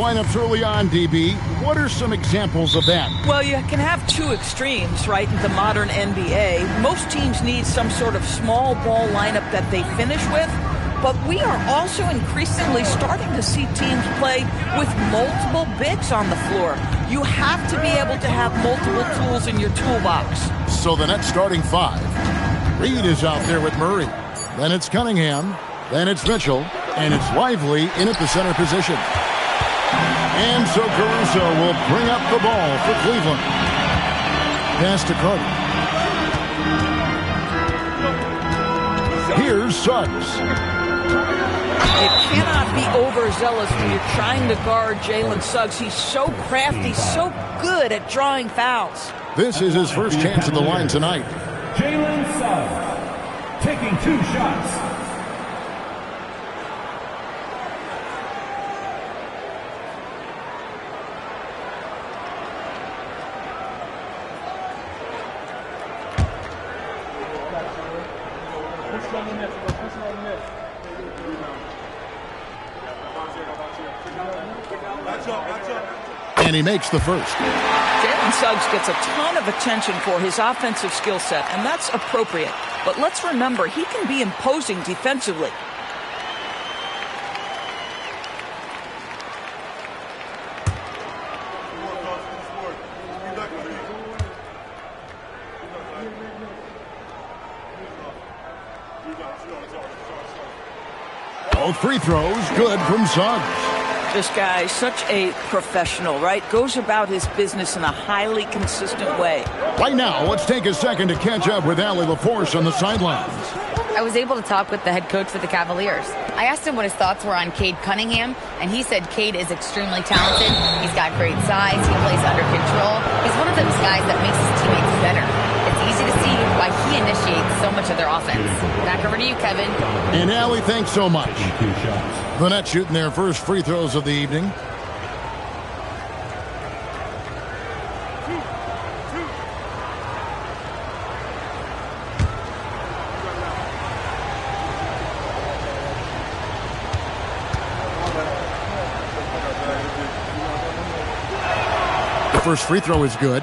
lineups early on, DB. What are some examples of that? Well, you can have two extremes, right, in the modern NBA. Most teams need some sort of small ball lineup that they finish with. But we are also increasingly starting to see teams play with multiple bigs on the floor. You have to be able to have multiple tools in your toolbox. So the Nets starting five. Reed is out there with Murray. Then it's Cunningham. Then it's Mitchell. And it's Lively in at the center position. And so Caruso will bring up the ball for Cleveland. Pass to Carter. Here's Suggs. You cannot be overzealous when you're trying to guard Jalen Suggs. He's so crafty, so good at drawing fouls. This is his first chance at the line tonight. Jalen Suggs taking 2 shots. And he makes the first. Jalen Suggs gets a ton of attention for his offensive skill set, and that's appropriate. But let's remember, he can be imposing defensively. Both free throws good from Suggs. This guy is such a professional, right? Goes about his business in a highly consistent way. Right now, let's take a second to catch up with Allie LaForce on the sidelines. I was able to talk with the head coach for the Cavaliers. I asked him what his thoughts were on Cade Cunningham, and he said Cade is extremely talented. He's got great size. He plays under control. He's one of those guys that makes his teammates better. It's easy to see why he initiates so much of their offense. Back over to you, Kevin. And Allie, thanks so much. The Nets shooting their first free throws of the evening. The first free throw is good.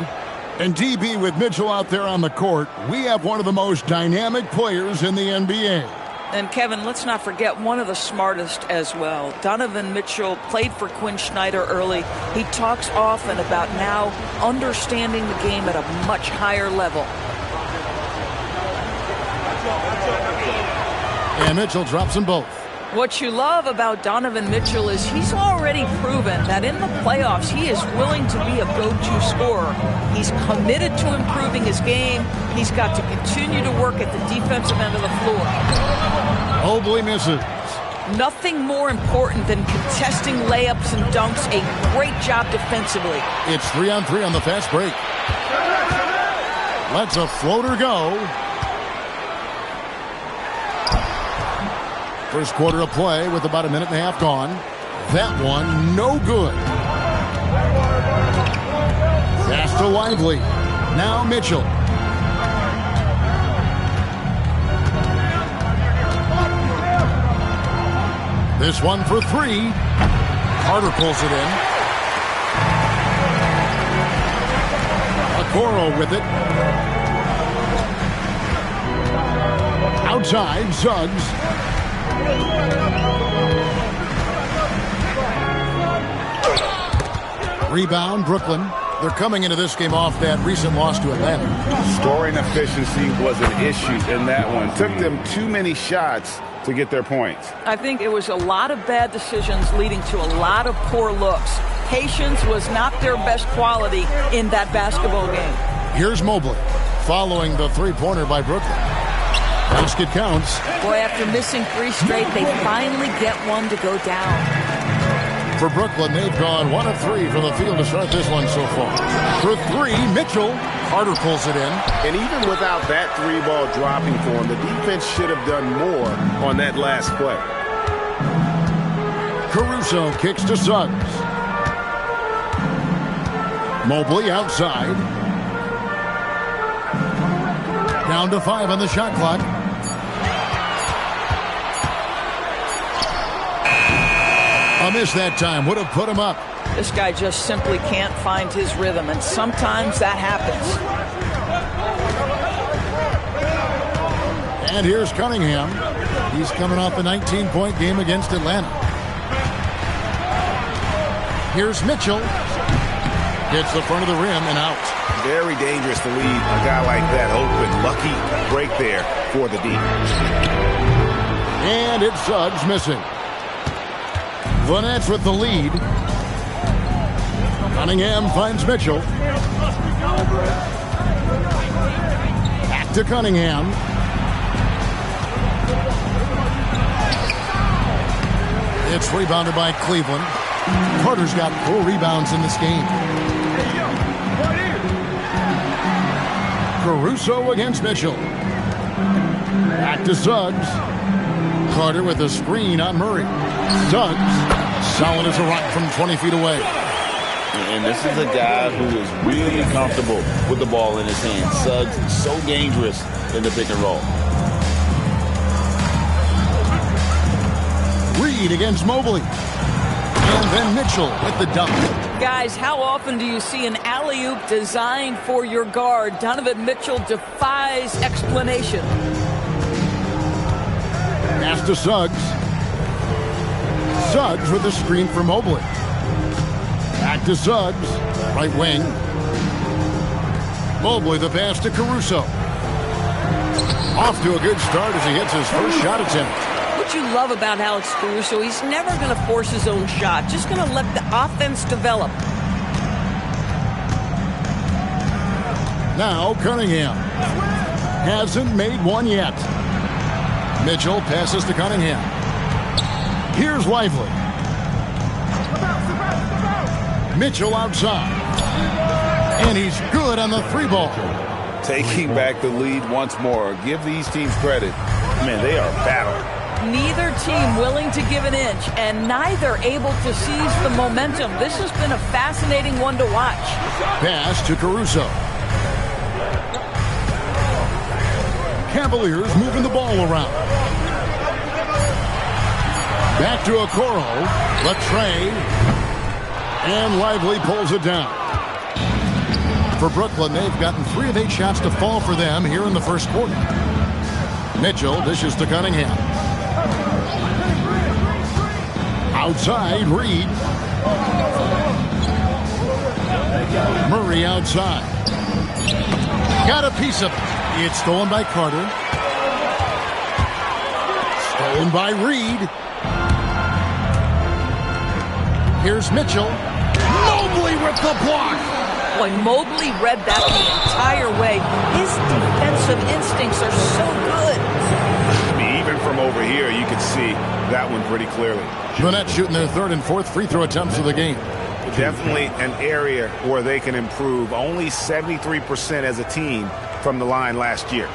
And DB, with Mitchell out there on the court, we have one of the most dynamic players in the NBA. And Kevin, let's not forget one of the smartest as well. Donovan Mitchell played for Quinn Snyder early. He talks often about now understanding the game at a much higher level. And Mitchell drops them both. What you love about Donovan Mitchell is he's already proven that in the playoffs he is willing to be a go-to scorer. He's committed to improving his game. He's got to continue to work at the defensive end of the floor. Mobley misses. Nothing more important than contesting layups and dunks. A great job defensively. It's 3-on-3 on the fast break. Lets a floater go. First quarter of play with about a minute and a half gone. That one, no good. Pass to Lively. Now Mitchell. This one for 3. Carter pulls it in. Okoro with it. Outside, Suggs. Rebound, Brooklyn. They're coming into this game off that recent loss to Atlanta. Scoring efficiency was an issue in that one. Took them too many shots to get their points. I think it was a lot of bad decisions leading to a lot of poor looks. Patience was not their best quality in that basketball game. Here's Mobley following the three-pointer by Brooklyn. Basket counts. Boy, after missing 3 straight, they finally get one to go down. For Brooklyn, they've gone 1 of 3 from the field to start this one so far. For 3, Mitchell. Carter pulls it in. And even without that 3-ball dropping for him, the defense should have done more on that last play. Caruso kicks to Suggs. Mobley outside. Down to 5 on the shot clock. A miss that time would have put him up. This guy just simply can't find his rhythm, and sometimes that happens. And here's Cunningham. He's coming off a 19-point game against Atlanta. Here's Mitchell. Hits the front of the rim and out. Very dangerous to leave a guy like that open. Lucky break there for the D. And it's Suggs missing. The Nets with the lead. Cunningham finds Mitchell. Back to Cunningham. It's rebounded by Cleveland. Carter's got 4 rebounds in this game. Caruso against Mitchell. Back to Suggs. Carter with a screen on Murray. Suggs, solid as a rock from 20 feet away. And this is a guy who is really comfortable with the ball in his hand. Suggs is so dangerous in the pick and roll. Reed against Mobley. And then Mitchell with the dunk. Guys, how often do you see an alley-oop designed for your guard? Donovan Mitchell defies explanation. Pass to Suggs. Suggs with the screen for Mobley. Back to Suggs. Right wing. Mobley the pass to Caruso. Off to a good start as he hits his first shot attempt. What you love about Alex Caruso, he's never going to force his own shot. Just going to let the offense develop. Now Cunningham. Hasn't made one yet. Mitchell passes to Cunningham. Here's Lively. Mitchell outside. And he's good on the 3-ball. Taking back the lead once more. Give these teams credit. Man, they are battling. Neither team willing to give an inch, and neither able to seize the momentum. This has been a fascinating one to watch. Pass to Caruso. Cavaliers moving the ball around. Back to Okoro. Latre. And Lively pulls it down. For Brooklyn, they've gotten 3 of 8 shots to fall for them here in the first quarter. Mitchell dishes to Cunningham. Outside, Reed. Murray outside. Got a piece of it. It's stolen by Carter. Stolen by Reed. Here's Mitchell. Mobley with the block. Boy, Mobley read that the entire way. His defensive instincts are so good. I mean, even from over here, you can see that one pretty clearly. The Nets shooting their 3rd and 4th free throw attempts of the game. Definitely an area where they can improve. Only 73% as a team from the line last year.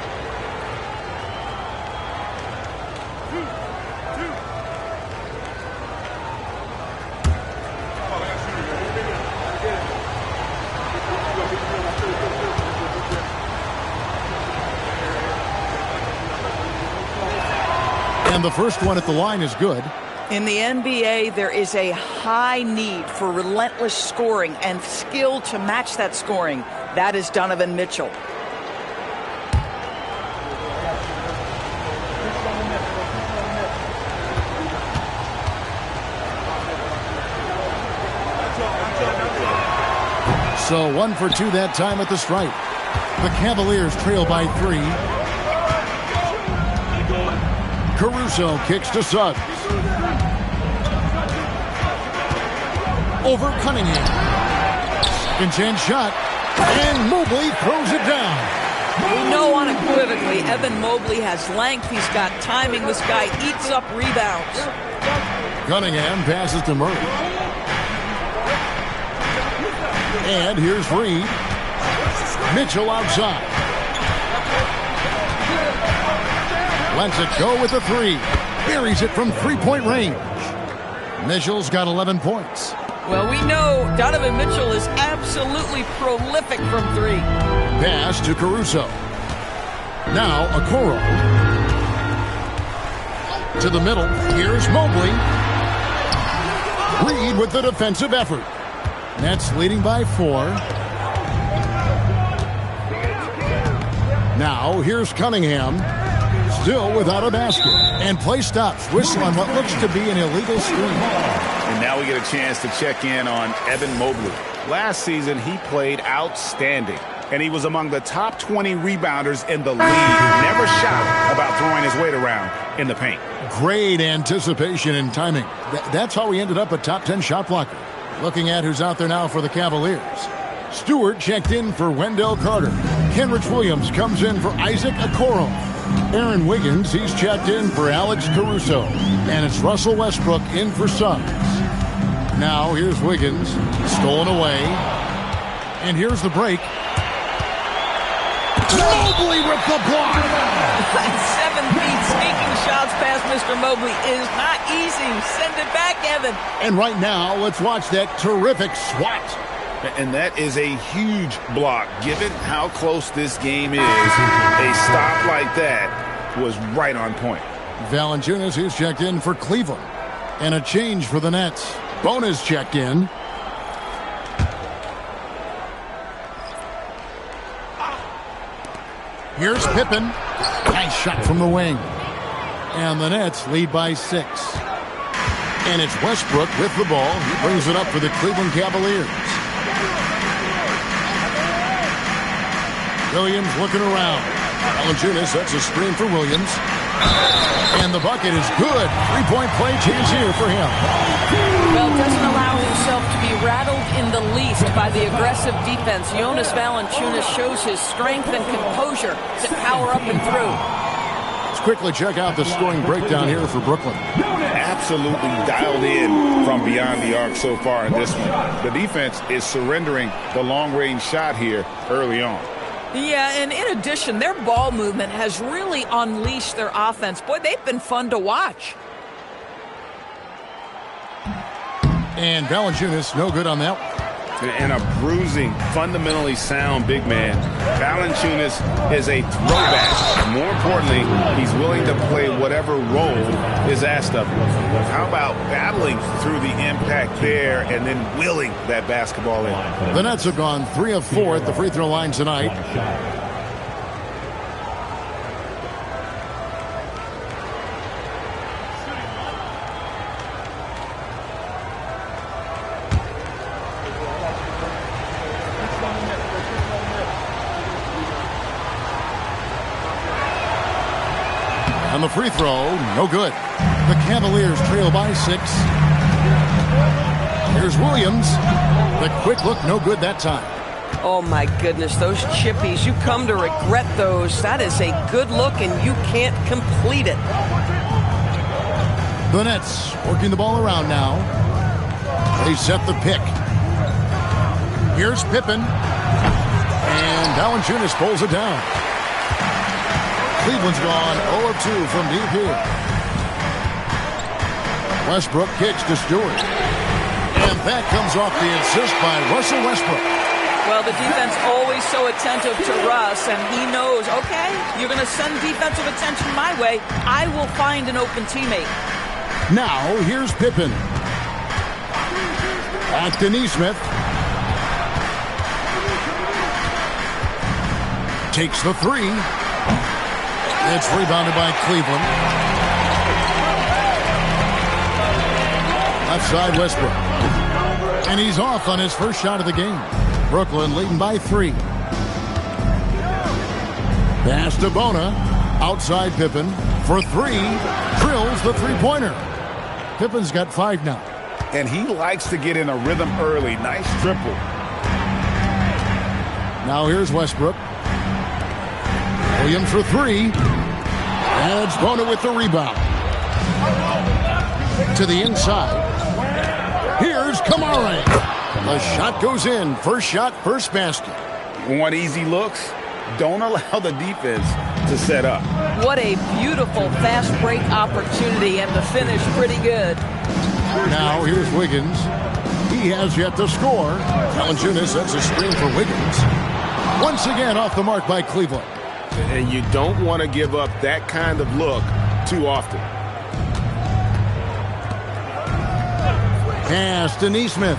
And the first one at the line is good. In the NBA, there is a high need for relentless scoring and skill to match that scoring. That is Donovan Mitchell. So 1 for 2 that time at the stripe. The Cavaliers trail by 3. Caruso kicks to Suggs. Over Cunningham. Second chance shot. And Mobley throws it down. We know unequivocally Evan Mobley has length. He's got timing. This guy eats up rebounds. Cunningham passes to Murray. And here's Reed. Mitchell outside. Lets it go with the 3. Buries it from 3-point range. Mitchell's got 11 points. Well, we know Donovan Mitchell is absolutely prolific from 3. Pass to Caruso. Now Okoro. To the middle. Here's Mobley. Reed with the defensive effort. Nets leading by 4. Now, here's Cunningham. Still without a basket. And play stops. Whistle on what looks to be an illegal screen. And now we get a chance to check in on Evan Mobley. Last season, he played outstanding. And he was among the top 20 rebounders in the league. Never shy about throwing his weight around in the paint. Great anticipation and timing. That's how he ended up a top 10 shot blocker. Looking at who's out there now for the Cavaliers. Stewart checked in for Wendell Carter. Kenrich Williams comes in for Isaac Okoro. Aaron Wiggins, he's checked in for Alex Caruso. And it's Russell Westbrook in for Suggs. Now here's Wiggins, stolen away. And here's the break. Mobley with the block. 7 feet sneaking shots past Mr. Mobley is not easy. Send it back, Evan. And right now, let's watch that terrific swat. And that is a huge block. Given how close this game is, a stop like that was right on point. Valanciunas, who's checked in for Cleveland. And a change for the Nets. Bonus checked in. Here's Pippen. Nice shot from the wing. And the Nets lead by 6. And it's Westbrook with the ball. He brings it up for the Cleveland Cavaliers. Williams looking around. Valanciunas sets a screen for Williams. And the bucket is good. 3-point play chance here for him. Well, doesn't allow himself to be rattled in the least by the aggressive defense. Jonas Valanciunas shows his strength and composure to power up and through. Let's quickly check out the scoring breakdown here for Brooklyn. Absolutely dialed in from beyond the arc so far in this one. The defense is surrendering the long-range shot here early on. Yeah, and in addition, their ball movement has really unleashed their offense. Boy, they've been fun to watch. And Valanciunas, no good on that one. And a bruising, fundamentally sound big man. Valanciunas is a throwback. More importantly, he's willing to play whatever role is asked of him. How about battling through the impact there and then willing that basketball in? The Nets have gone 3 of 4 at the free throw line tonight. On the free throw, no good. The Cavaliers trail by 6. Here's Williams. The quick look, no good that time. Oh, my goodness, those chippies, you come to regret those. That is a good look, and you can't complete it. The Nets working the ball around now. They set the pick. Here's Pippen. And Valanciunas pulls it down. Cleveland's gone 0 of 2 from deep here. Westbrook kicks to Stewart. And that comes off the assist by Russell Westbrook. Well, the defense always so attentive to Russ, and he knows, okay, you're going to send defensive attention my way. I will find an open teammate. Now, here's Pippen. Back to Nesmith. Takes the 3. It's rebounded by Cleveland. Left side, Westbrook. And he's off on his first shot of the game. Brooklyn leading by 3. Pass to Bona. Outside Pippen for 3. Drills the three-pointer. Pippen's got 5 now. And he likes to get in a rhythm early. Nice triple. Now here's Westbrook. Williams for 3. And it's Bona with the rebound. To the inside. Here's Kamara. The shot goes in. First shot, first basket. Want easy looks? Don't allow the defense to set up. What a beautiful fast break opportunity, and the finish pretty good. Now here's Wiggins. He has yet to score. Valanciunas sets a screen for Wiggins. Once again off the mark by Cleveland. And you don't want to give up that kind of look too often. Pass to Nesmith.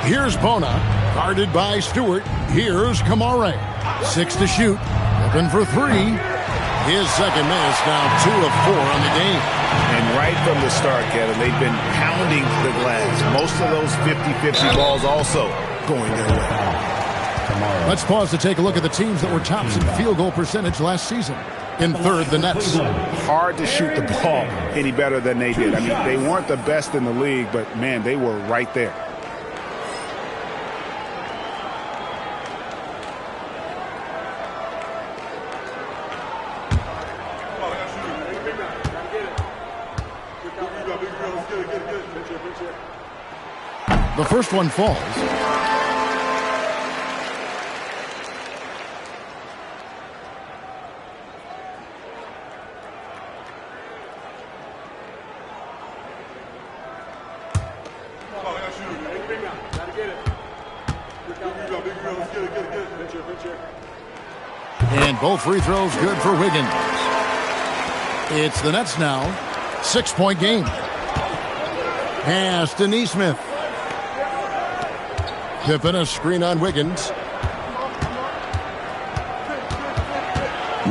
Here's Bona, guarded by Stewart. Here's Kamare. 6 to shoot. Open for 3. His second miss, now 2 of 4 on the game. And right from the start, Kevin, they've been pounding the glass. Most of those 50-50 balls also going their way. Let's pause to take a look at the teams that were tops in field goal percentage last season. In third, the Nets. Hard to shoot the ball any better than they did. I mean, they weren't the best in the league, but, man, they were right there. The first one falls. And both free throws good for Wiggins. It's the Nets now. 6-point game. Pass to Nesmith. Pippen, a screen on Wiggins.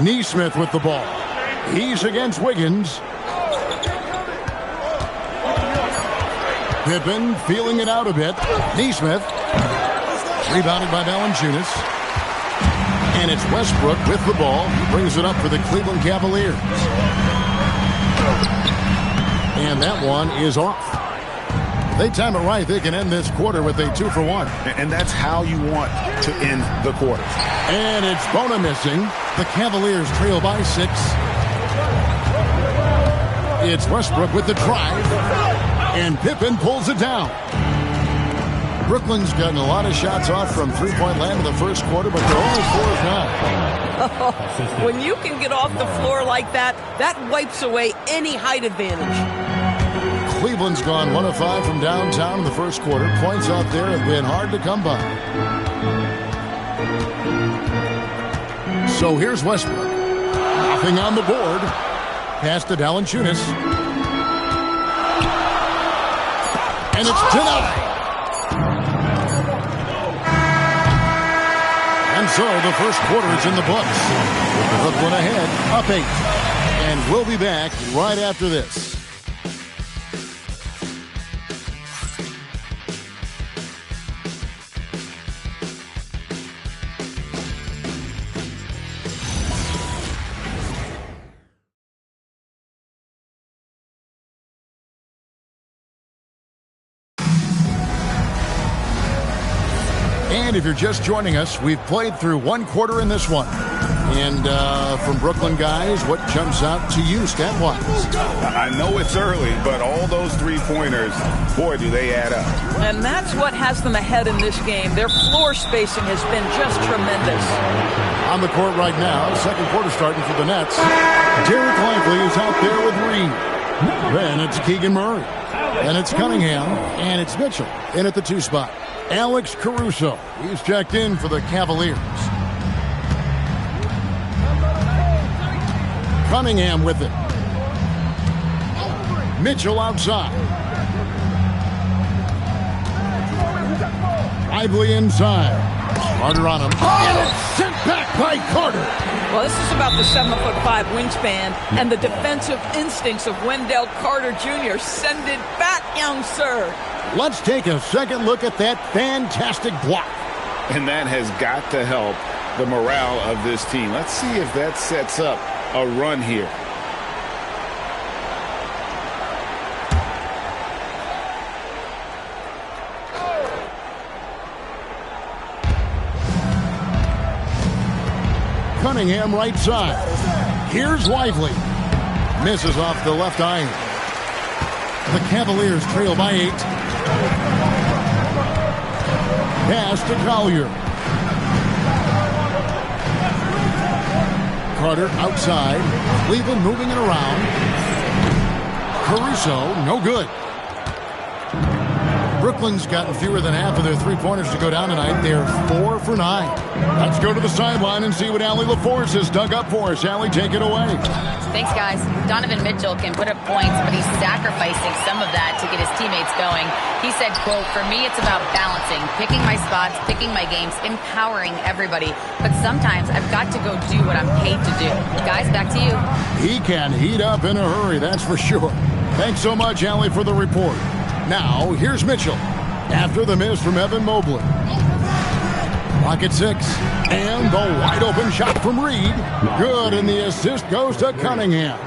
Nesmith with the ball. He's against Wiggins. Pippen feeling it out a bit. Nesmith. Rebounded by Valanciunas. And it's Westbrook with the ball. He brings it up for the Cleveland Cavaliers. And that one is off. If they time it right, they can end this quarter with a 2-for-1. And that's how you want to end the quarter. And it's Bona missing. The Cavaliers trail by 6. It's Westbrook with the drive. And Pippen pulls it down. Brooklyn's gotten a lot of shots off from three-point land in the first quarter, but they're only 4 of 9. When you can get off the floor like that, that wipes away any height advantage. Cleveland's gone 1 of 5 from downtown in the first quarter. Points out there have been hard to come by. So here's Westbrook. Nothing on the board. Pass to Valanciunas. And it's denied. And so the first quarter is in the books. Brooklyn ahead, up 8. And we'll be back right after this. And if you're just joining us, we've played through 1 quarter in this one. And from Brooklyn guys, what jumps out to you stat-wise? I know it's early, but all those three-pointers, boy, do they add up. And that's what has them ahead in this game. Their floor spacing has been just tremendous. On the court right now, second quarter starting for the Nets. Derek Lively is out there with Reed. Then it's Keegan Murray. Then it's Cunningham. And it's Mitchell in at the 2 spot. Alex Caruso, he's checked in for the Cavaliers. Cunningham with it. Mitchell outside. Lively inside. Carter on him. And it's sent back by Carter. Well, this is about the 7'5" wingspan and the defensive instincts of Wendell Carter Jr. Send it back, young sir. Let's take a second look at that fantastic block. And that has got to help the morale of this team. Let's see if that sets up a run here. Cunningham right side. Here's Lively. Misses off the left iron. The Cavaliers trail by 8. Pass to Collier. Carter outside. Cleveland moving it around. Caruso, no good. Brooklyn's gotten fewer than half of their three-pointers to go down tonight. They're 4 for 9. Let's go to the sideline and see what Allie LaForce has dug up for us. Allie, take it away. Thanks, guys. Donovan Mitchell can put up points, but he's sacrificing some of that to get his teammates going. He said, quote, "For me, it's about balancing, picking my spots, picking my games, empowering everybody. But sometimes I've got to go do what I'm paid to do." Guys, back to you. He can heat up in a hurry, that's for sure. Thanks so much, Allie, for the report. Now, here's Mitchell after the miss from Evan Mobley. Clock at 6. And the wide-open shot from Reed. Good, and the assist goes to Cunningham.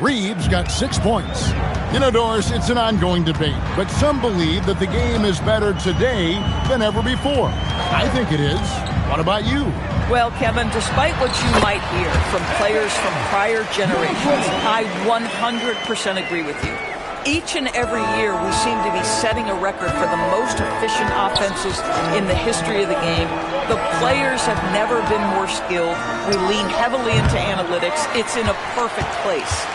Reed's got 6 points. You know, Doris, it's an ongoing debate, but some believe that the game is better today than ever before. I think it is. What about you? Well, Kevin, despite what you might hear from players from prior generations, I 100% agree with you. Each and every year, we seem to be setting a record for the most efficient offenses in the history of the game. The players have never been more skilled. We lean heavily into analytics. It's in a perfect place.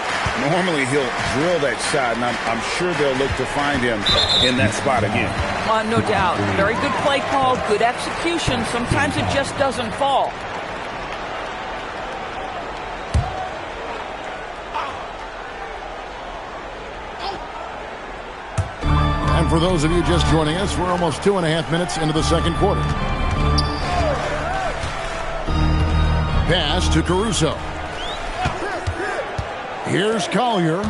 Normally, he'll drill that shot, and I'm sure they'll look to find him in that spot again. No doubt. Very good play call, good execution. Sometimes it just doesn't fall. And for those of you just joining us, we're almost 2.5 minutes into the second quarter. Pass to Caruso. Here's Collier.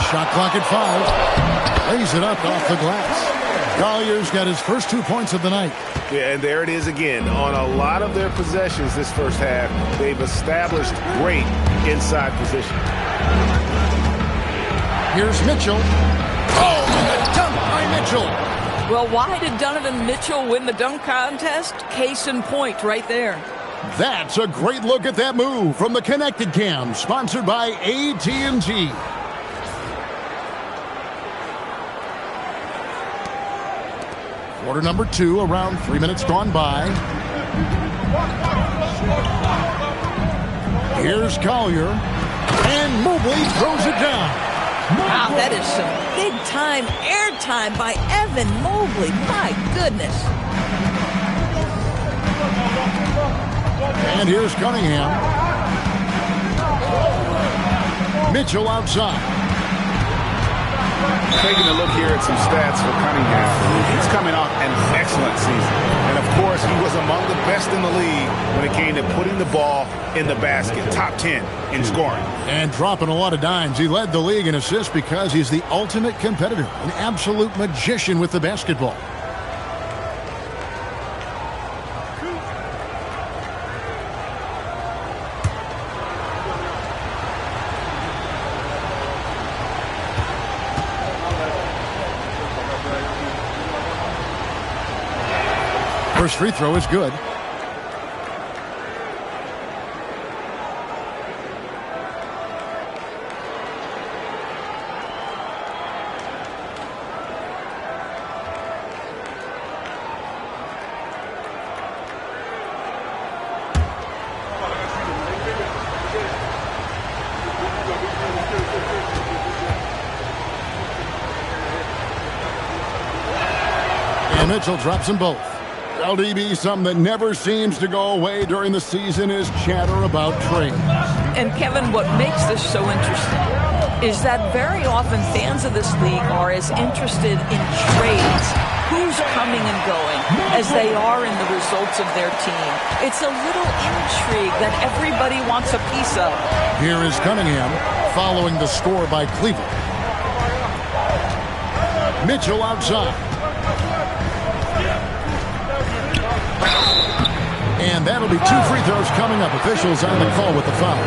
Shot clock at 5. Lays it up off the glass. Collier's got his first 2 points of the night. Yeah, and there it is again. On a lot of their possessions this first half, they've established great inside position. Here's Mitchell. Oh, and the dunk by Mitchell. Well, why did Donovan Mitchell win the dunk contest? Case in point right there. That's a great look at that move from the Connected Cam, sponsored by AT&T. Quarter number 2, around 3 minutes gone by. Here's Collier. And Mobley throws it down. Wow, that is some big-time airtime by Evan Mobley. My goodness. And here's Cunningham. Mitchell outside. Taking a look here at some stats for Cunningham. He's coming off an excellent season. And, of course, he was among the best in the league when it came to putting the ball in the basket. Top 10 in scoring. And dropping a lot of dimes. He led the league in assists because he's the ultimate competitor. An absolute magician with the basketball. First free throw is good. And Mitchell drops them both. LDB, something that never seems to go away during the season is chatter about trades. And Kevin, what makes this so interesting is that very often fans of this league are as interested in trades, who's coming and going, as they are in the results of their team. It's a little intrigue that everybody wants a piece of. Here is Cunningham following the score by Cleveland. Mitchell outside. And that'll be 2 free throws coming up. Officials on the call with the foul.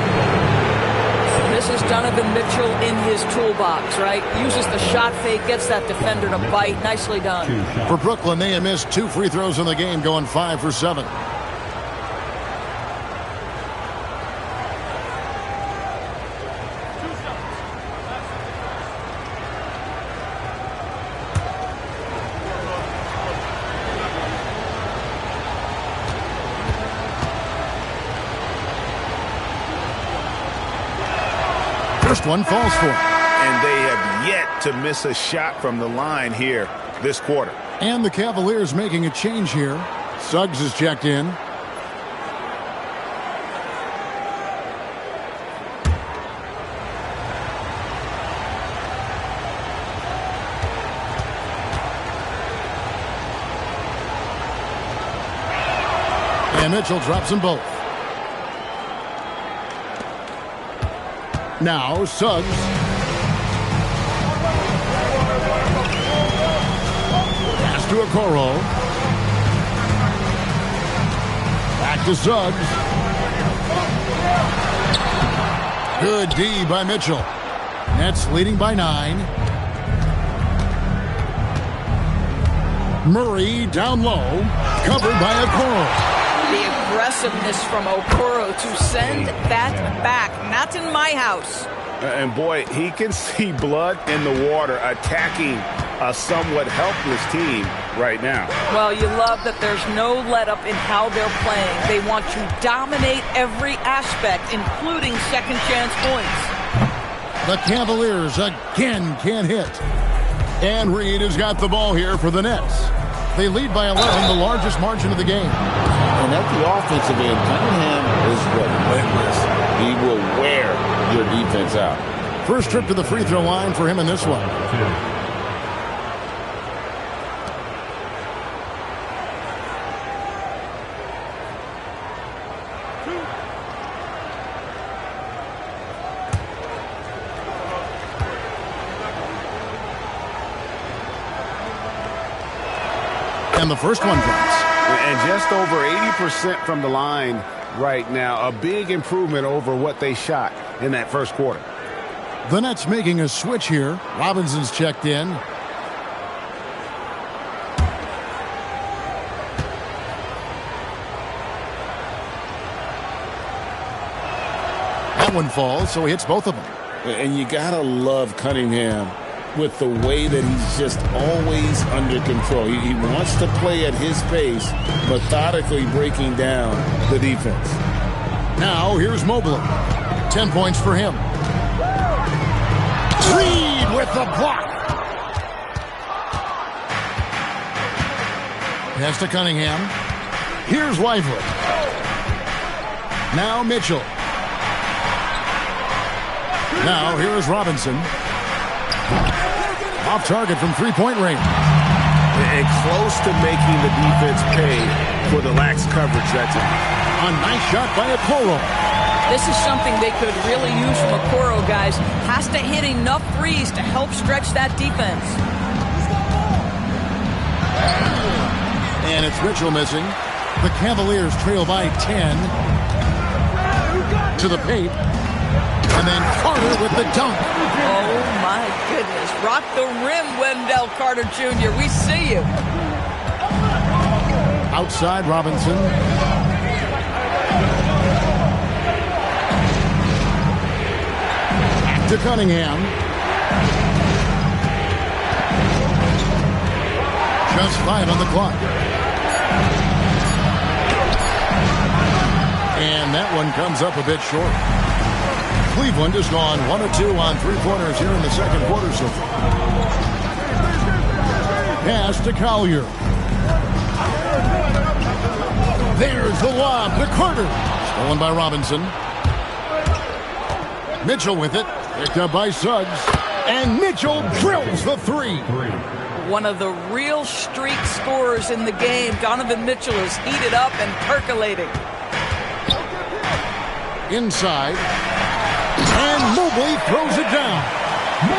This is Donovan Mitchell in his toolbox, right? Uses the shot fake, gets that defender to bite. Nicely done. For Brooklyn, they have missed 2 free throws in the game, going 5 for 7. First one falls for him. And they have yet to miss a shot from the line here. this quarter. And the Cavaliers making a change here. Suggs is checked in. And Mitchell drops them both. Now Suggs. Pass to Okoro. Back to Suggs. Good D by Mitchell. Nets leading by 9. Murray down low. Covered by Okoro. The aggressiveness from Okoro to send that back. Not in my house. And boy, he can see blood in the water attacking a somewhat helpless team right now. Well, you love that there's no let-up in how they're playing. They want to dominate every aspect, including second-chance points. The Cavaliers again can't hit. And Reed has got the ball here for the Nets. They lead by 11, the largest margin of the game. And at the offensive end, Cunningham is relentless. He will wear your defense out. First trip to the free throw line for him in this one. And the first one drops. And just over 80% from the line right now. A big improvement over what they shot in that first quarter. The Nets making a switch here. Robinson's checked in. That one falls, so he hits both of them. And you gotta love Cunningham with the way that he's just always under control. He wants to play at his pace, methodically breaking down the defense. Now here's Mobley. 10 points for him. Reed with the block. Pass to Cunningham. Here's Lively. Now Mitchell. Now here is Robinson. Off target from three-point range. And close to making the defense pay for the lax coverage that time. A nice shot by Okoro. This is something they could really use from Okoro, guys. Has to hit enough threes to help stretch that defense. And it's Mitchell missing. The Cavaliers trail by 10. To the paint. And then Carter with the dunk. Oh, my goodness. Rock the rim, Wendell Carter Jr. We see you. Outside Robinson. Back to Cunningham. Just 5 on the clock. And that one comes up a bit short. Cleveland has gone 1 of 2 on three-pointers here in the second quarter so far. Pass to Collier. There's the lob to Carter. Stolen by Robinson. Mitchell with it. Picked up by Suggs. And Mitchell drills the three. One of the real streak scorers in the game. Donovan Mitchell is heated up and percolating. Inside. And Mobley throws it down.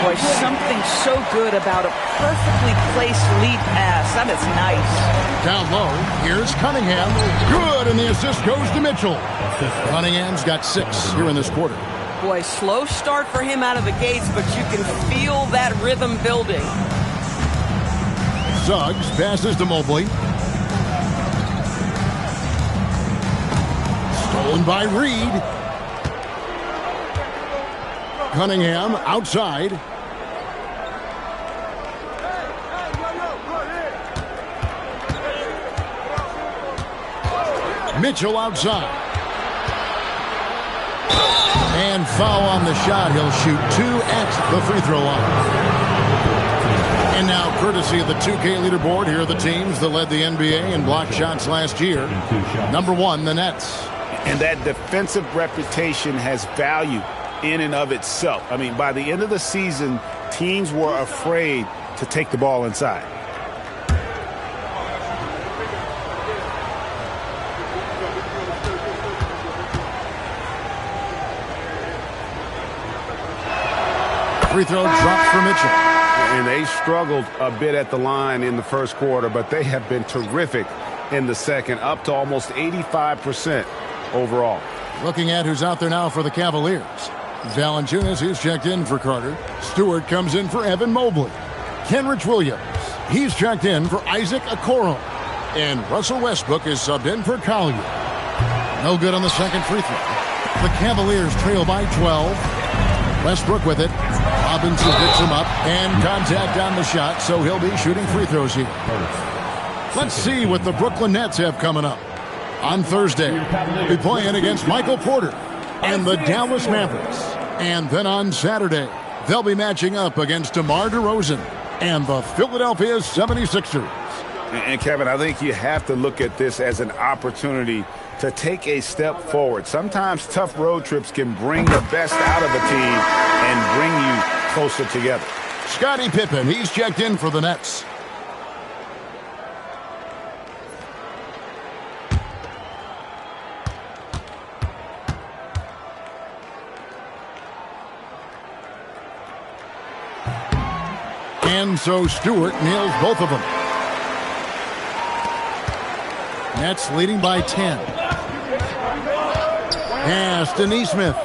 Boy, something so good about a perfectly placed lead pass. That is nice. Down low, here's Cunningham. Good, and the assist goes to Mitchell. Cunningham's got 6 here in this quarter. Boy, slow start for him out of the gates, but you can feel that rhythm building. Suggs passes to Mobley. Stolen by Reed. Cunningham outside. Mitchell outside. And foul on the shot. He'll shoot 2 at the free throw line. And now, courtesy of the 2K leaderboard, here are the teams that led the NBA in block shots last year. Number 1, the Nets. And that defensive reputation has value in and of itself. I mean, by the end of the season, teams were afraid to take the ball inside. Free throw drops for Mitchell. And they struggled a bit at the line in the first quarter, but they have been terrific in the second, up to almost 85% overall. Looking at who's out there now for the Cavaliers. Valanciunas, he's checked in for Carter. Stewart comes in for Evan Mobley. Kenrich Williams, he's checked in for Isaac Okoro. And Russell Westbrook is subbed in for Collier. No good on the second free throw. The Cavaliers trail by 12. Westbrook with it. Robinson picks him up. And contact on the shot, so he'll be shooting free throws here. Let's see what the Brooklyn Nets have coming up. On Thursday, they'll be playing against Michael Porter and the Dallas Mavericks. And then on Saturday, they'll be matching up against DeMar DeRozan and the Philadelphia 76ers. And Kevin, I think you have to look at this as an opportunity to take a step forward. Sometimes tough road trips can bring the best out of a team and bring you closer together. Scottie Pippen, he's checked in for the Nets. And so Stewart nails both of them. Nets leading by 10. Pass to Nesmith.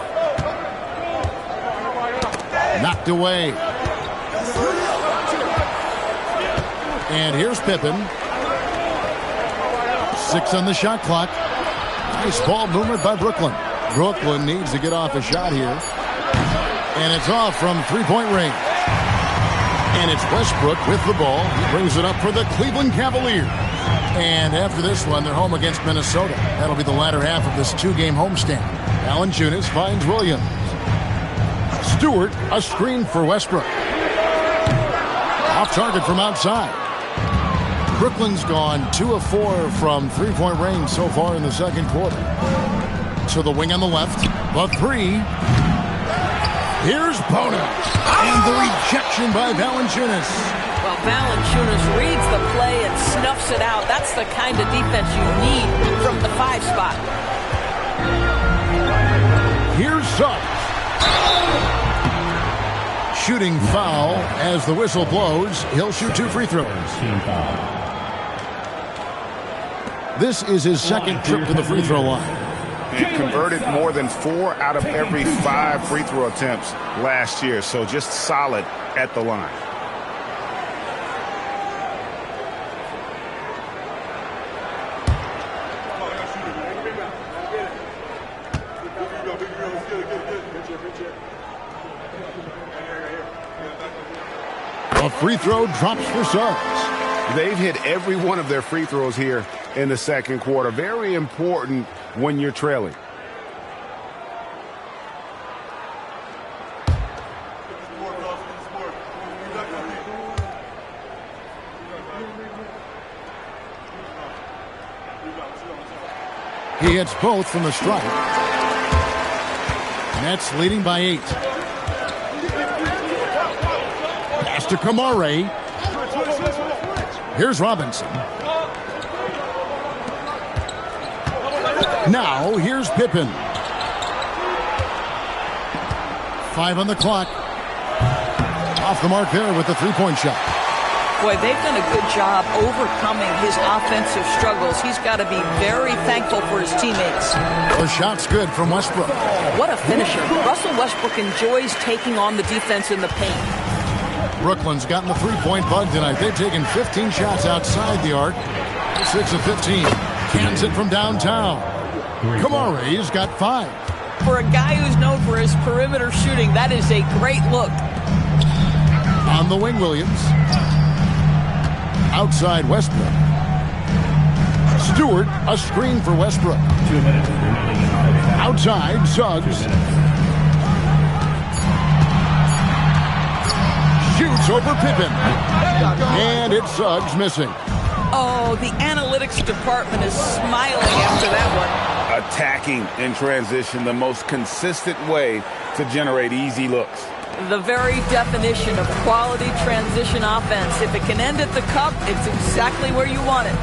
Knocked away. And here's Pippen. 6 on the shot clock. Nice ball movement by Brooklyn. Brooklyn needs to get off a shot here. And it's off from three-point range. And it's Westbrook with the ball. He brings it up for the Cleveland Cavaliers. And after this one, they're home against Minnesota. That'll be the latter half of this 2-game homestand. Valanciunas finds Williams. Stewart, a screen for Westbrook. Off target from outside. Brooklyn's gone 2 of 4 from three-point range so far in the second quarter. To the wing on the left. The three. Here's Bono. And the rejection by Valanciunas. Well, Valanciunas reads the play and snuffs it out. That's the kind of defense you need from the 5 spot. Here's Suggs. Shooting foul as the whistle blows. He'll shoot 2 free throws. This is his second trip to the free throw line. And converted more than 4 out of every 5 free throw attempts last year. So just solid at the line. A free throw drops for Suggs. They've hit every one of their free throws here in the second quarter. Very important when you're trailing. He hits both from the stripe. Nets leading by 8. Pass to Kamare. Here's Robinson. Now, here's Pippen. 5 on the clock. Off the mark there with the three-point shot. Boy, they've done a good job overcoming his offensive struggles. He's got to be very thankful for his teammates. The shot's good from Westbrook. What a finisher. Russell Westbrook enjoys taking on the defense in the paint. Brooklyn's gotten the three-point bug tonight. They've taken 15 shots outside the arc. 6 of 15. Cans it from downtown. Kamare's got 5. For a guy who's known for his perimeter shooting, that is a great look. On the wing, Williams. Outside Westbrook. Stewart, a screen for Westbrook. 2 minutes remaining. Outside, Suggs. Shoots over Pippen. And it's Suggs missing. Oh, the analytics department is smiling after that one. Attacking in transition, the most consistent way to generate easy looks. The very definition of quality transition offense. If it can end at the cup, it's exactly where you want it.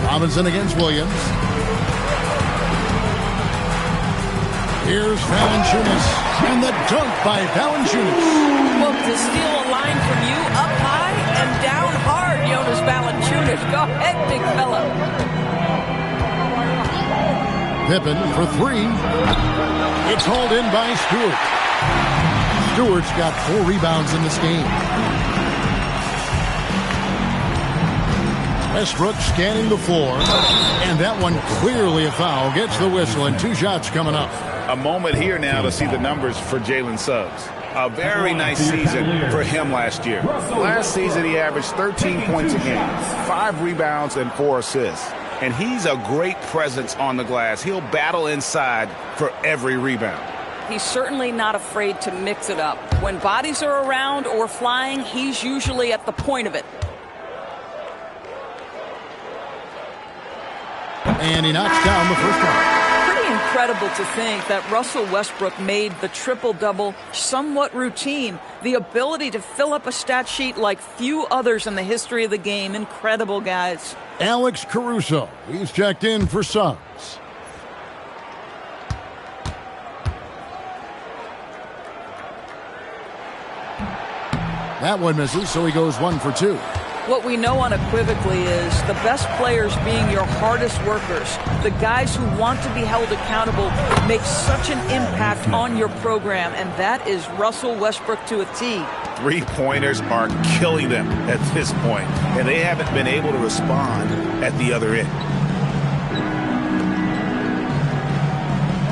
Robinson against Williams. Here's Valanciunas, and the dunk by Valanciunas. Well, to steal a line from you, up high and down hard, Jonas Valanciunas. Go ahead, big fella. Pippen for three. It's hauled in by Stewart. Stewart's got 4 rebounds in this game. Westbrook scanning the floor, and that one clearly a foul. Gets the whistle, and 2 shots coming up. A moment here now to see the numbers for Jalen Suggs. A very nice season for him last year. Last season, he averaged 13 points a game, 5 rebounds, and 4 assists. And he's a great presence on the glass. He'll battle inside for every rebound. He's certainly not afraid to mix it up. When bodies are around or flying, he's usually at the point of it. And he knocks down the first one. Pretty incredible to think that Russell Westbrook made the triple-double somewhat routine. The ability to fill up a stat sheet like few others in the history of the game. Incredible, guys. Alex Caruso. He's checked in for Suggs. That one misses, so he goes 1 for 2. What we know unequivocally is the best players being your hardest workers, the guys who want to be held accountable, make such an impact on your program, and that is Russell Westbrook to a T. 3-pointers are killing them at this point, and they haven't been able to respond at the other end.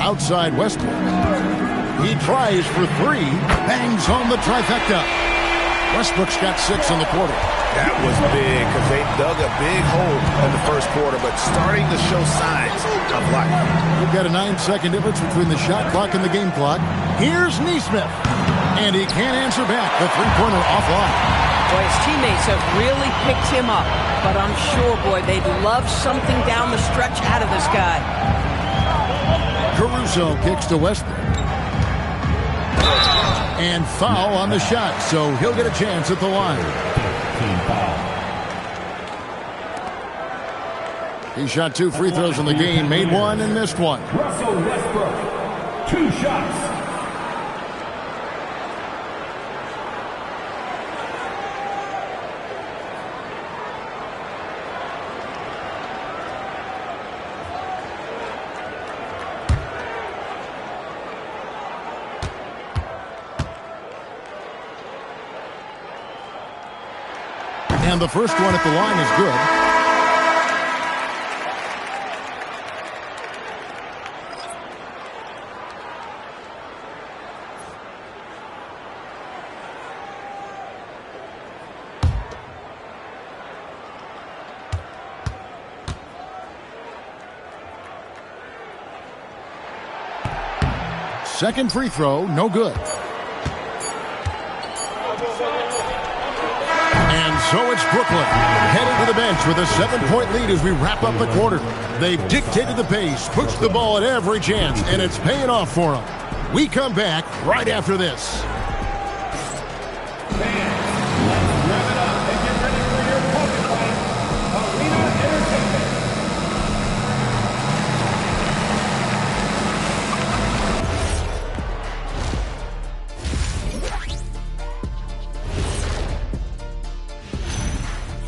Outside Westbrook. He tries for 3, bangs home the trifecta. Westbrook's got 6 in the quarter. That was big because they dug a big hole in the first quarter, but starting to show signs of life. We've got a 9-second difference between the shot clock and the game clock. Here's Nesmith, and he can't answer back. The 3-pointer offline. Boy, his teammates have really picked him up, but I'm sure, boy, they'd love something down the stretch out of this guy. Caruso kicks to Westbrook. And foul on the shot, so he'll get a chance at the line. He shot 2 free throws in the game, made 1 and missed 1. Russell Westbrook, 2 shots. And the first one at the line is good. Second free throw, no good. And so it's Brooklyn, headed to the bench with a 7-point lead as we wrap up the quarter. They've dictated the pace, pushed the ball at every chance, and it's paying off for them. We come back right after this.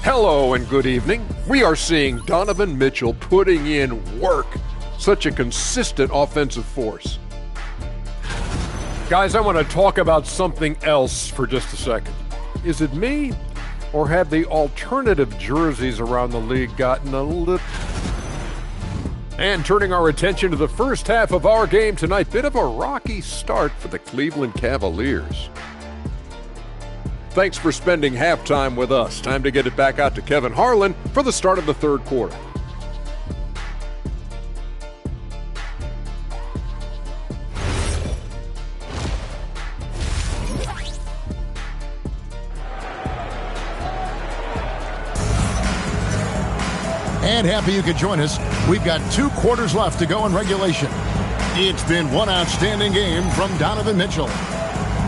Hello and good evening. We are seeing Donovan Mitchell putting in work. Such a consistent offensive force. Guys, I want to talk about something else for just a second. Is it me, or have the alternative jerseys around the league gotten a little... And turning our attention to the first half of our game tonight, bit of a rocky start for the Cleveland Cavaliers. Thanks for spending halftime with us. Time to get it back out to Kevin Harlan for the start of the third quarter. And happy you could join us. We've got 2 quarters left to go in regulation. It's been one outstanding game from Donovan Mitchell.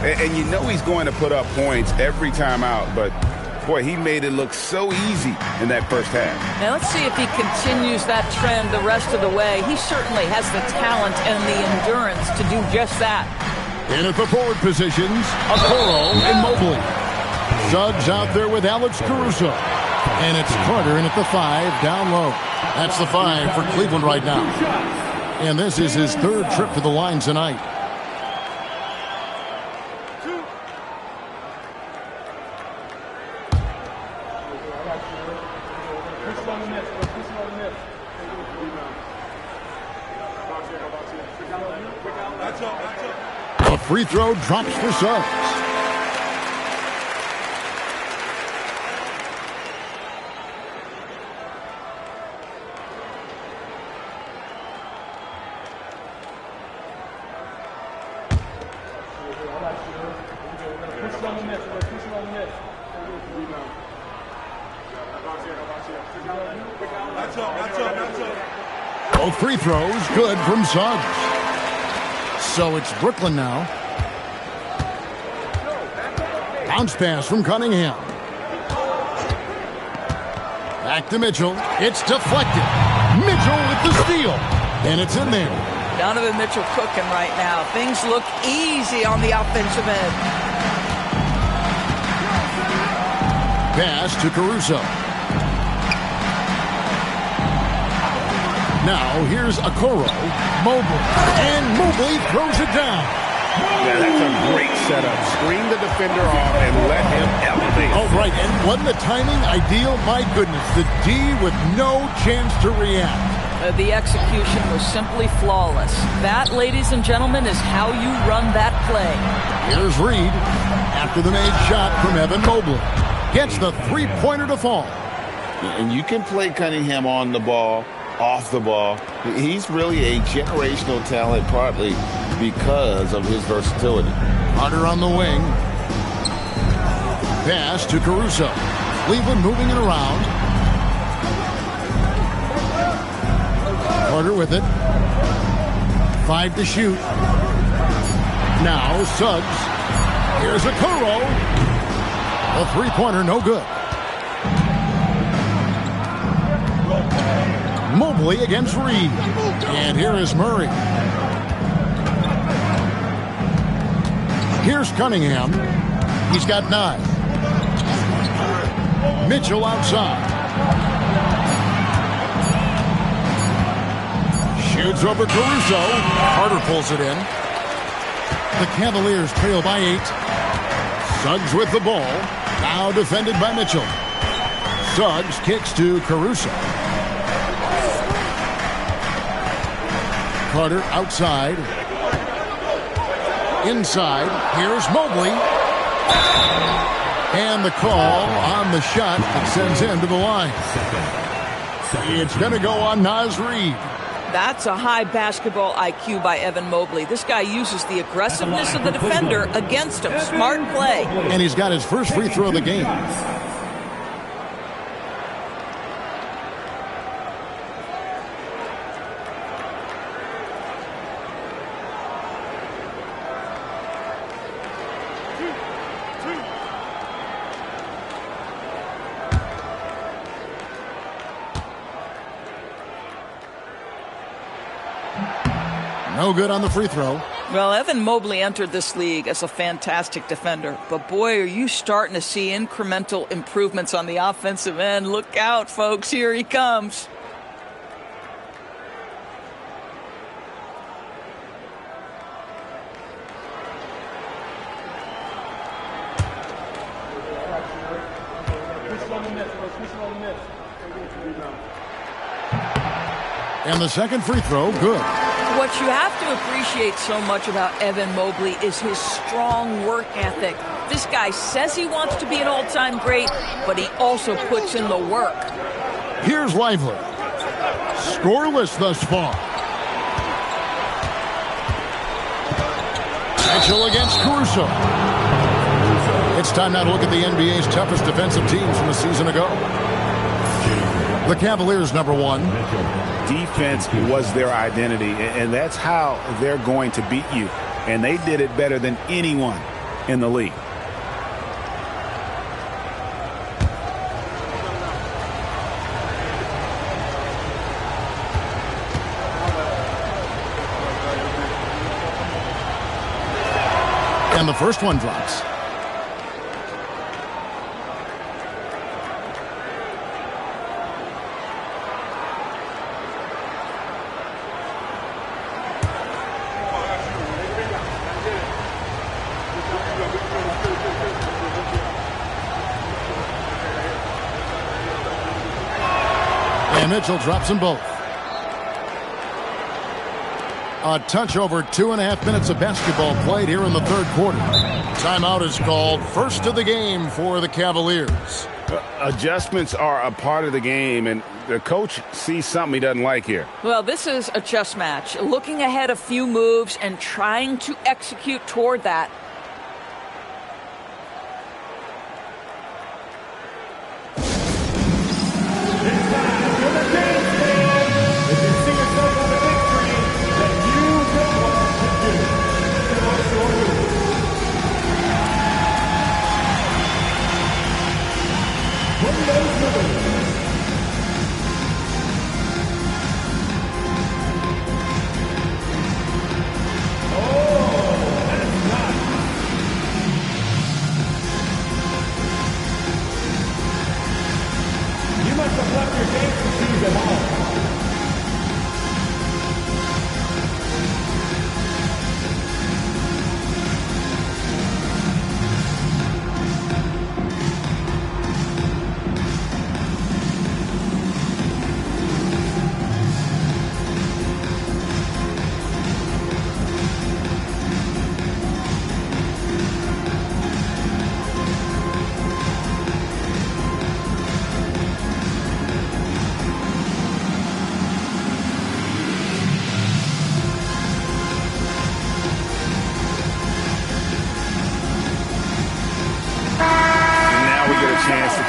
And you know he's going to put up points every time out, but boy, he made it look so easy in that first half. Now let's see if he continues that trend the rest of the way. He certainly has the talent and the endurance to do just that. In at the forward positions, Okoro and Mobley. Suggs out there with Alex Caruso. And it's Carter in at the 5, down low. That's the 5 for Cleveland right now. And this is his 3rd trip to the line tonight. A free throw drops for Suggs. Both free throws good from Suggs. So it's Brooklyn now. Bounce pass from Cunningham. Back to Mitchell. It's deflected. Mitchell with the steal. And it's in there. Donovan Mitchell cooking right now. Things look easy on the offensive end. Pass to Caruso. Now here's Okoro. Mobley. And Mobley throws it down. Yeah, that's a great setup. Screen the defender off and let him elevate. Oh, right. And wasn't the timing ideal? My goodness. The D with no chance to react. The execution was simply flawless. That, ladies and gentlemen, is how you run that play. Here's Reed. After the made shot from Evan Mobley. Gets the three-pointer to fall. And you can play Cunningham on the ball, off the ball. He's really a generational talent, partly because of his versatility. Carter on the wing. Pass to Caruso. Cleveland moving it around. Carter with it. 5 to shoot. Now Suggs. Here's Okoro. A three-pointer, no good. Mobley against Reed. And here is Murray. Here's Cunningham. He's got 9. Mitchell outside. Shoots over Caruso. Carter pulls it in. The Cavaliers trail by 8. Suggs with the ball. Now defended by Mitchell. Suggs kicks to Caruso. Carter outside. Inside. Here's Mobley. And the call on the shot that sends him to the line. It's going to go on Naz Reid. That's a high basketball IQ by Evan Mobley. This guy uses the aggressiveness of the defender against him. Smart play. And he's got his first free throw of the game. No good on the free throw. Well, Evan Mobley entered this league as a fantastic defender. But boy, are you starting to see incremental improvements on the offensive end. Look out, folks. Here he comes. And the second free throw, good. What you have to appreciate so much about Evan Mobley is his strong work ethic. This guy says he wants to be an all-time great, but he also puts in the work. Here's Lively. Scoreless thus far. Mitchell against Caruso. It's time now to look at the NBA's toughest defensive teams from a season ago. The Cavaliers, number 1. Defense was their identity, and that's how they're going to beat you. And they did it better than anyone in the league. And the first one drops. And Mitchell drops them both. A touch over 2.5 minutes of basketball played here in the third quarter. Timeout is called. First of the game for the Cavaliers. Adjustments are a part of the game, and the coach sees something he doesn't like here. Well, this is a chess match. Looking ahead a few moves and trying to execute toward that.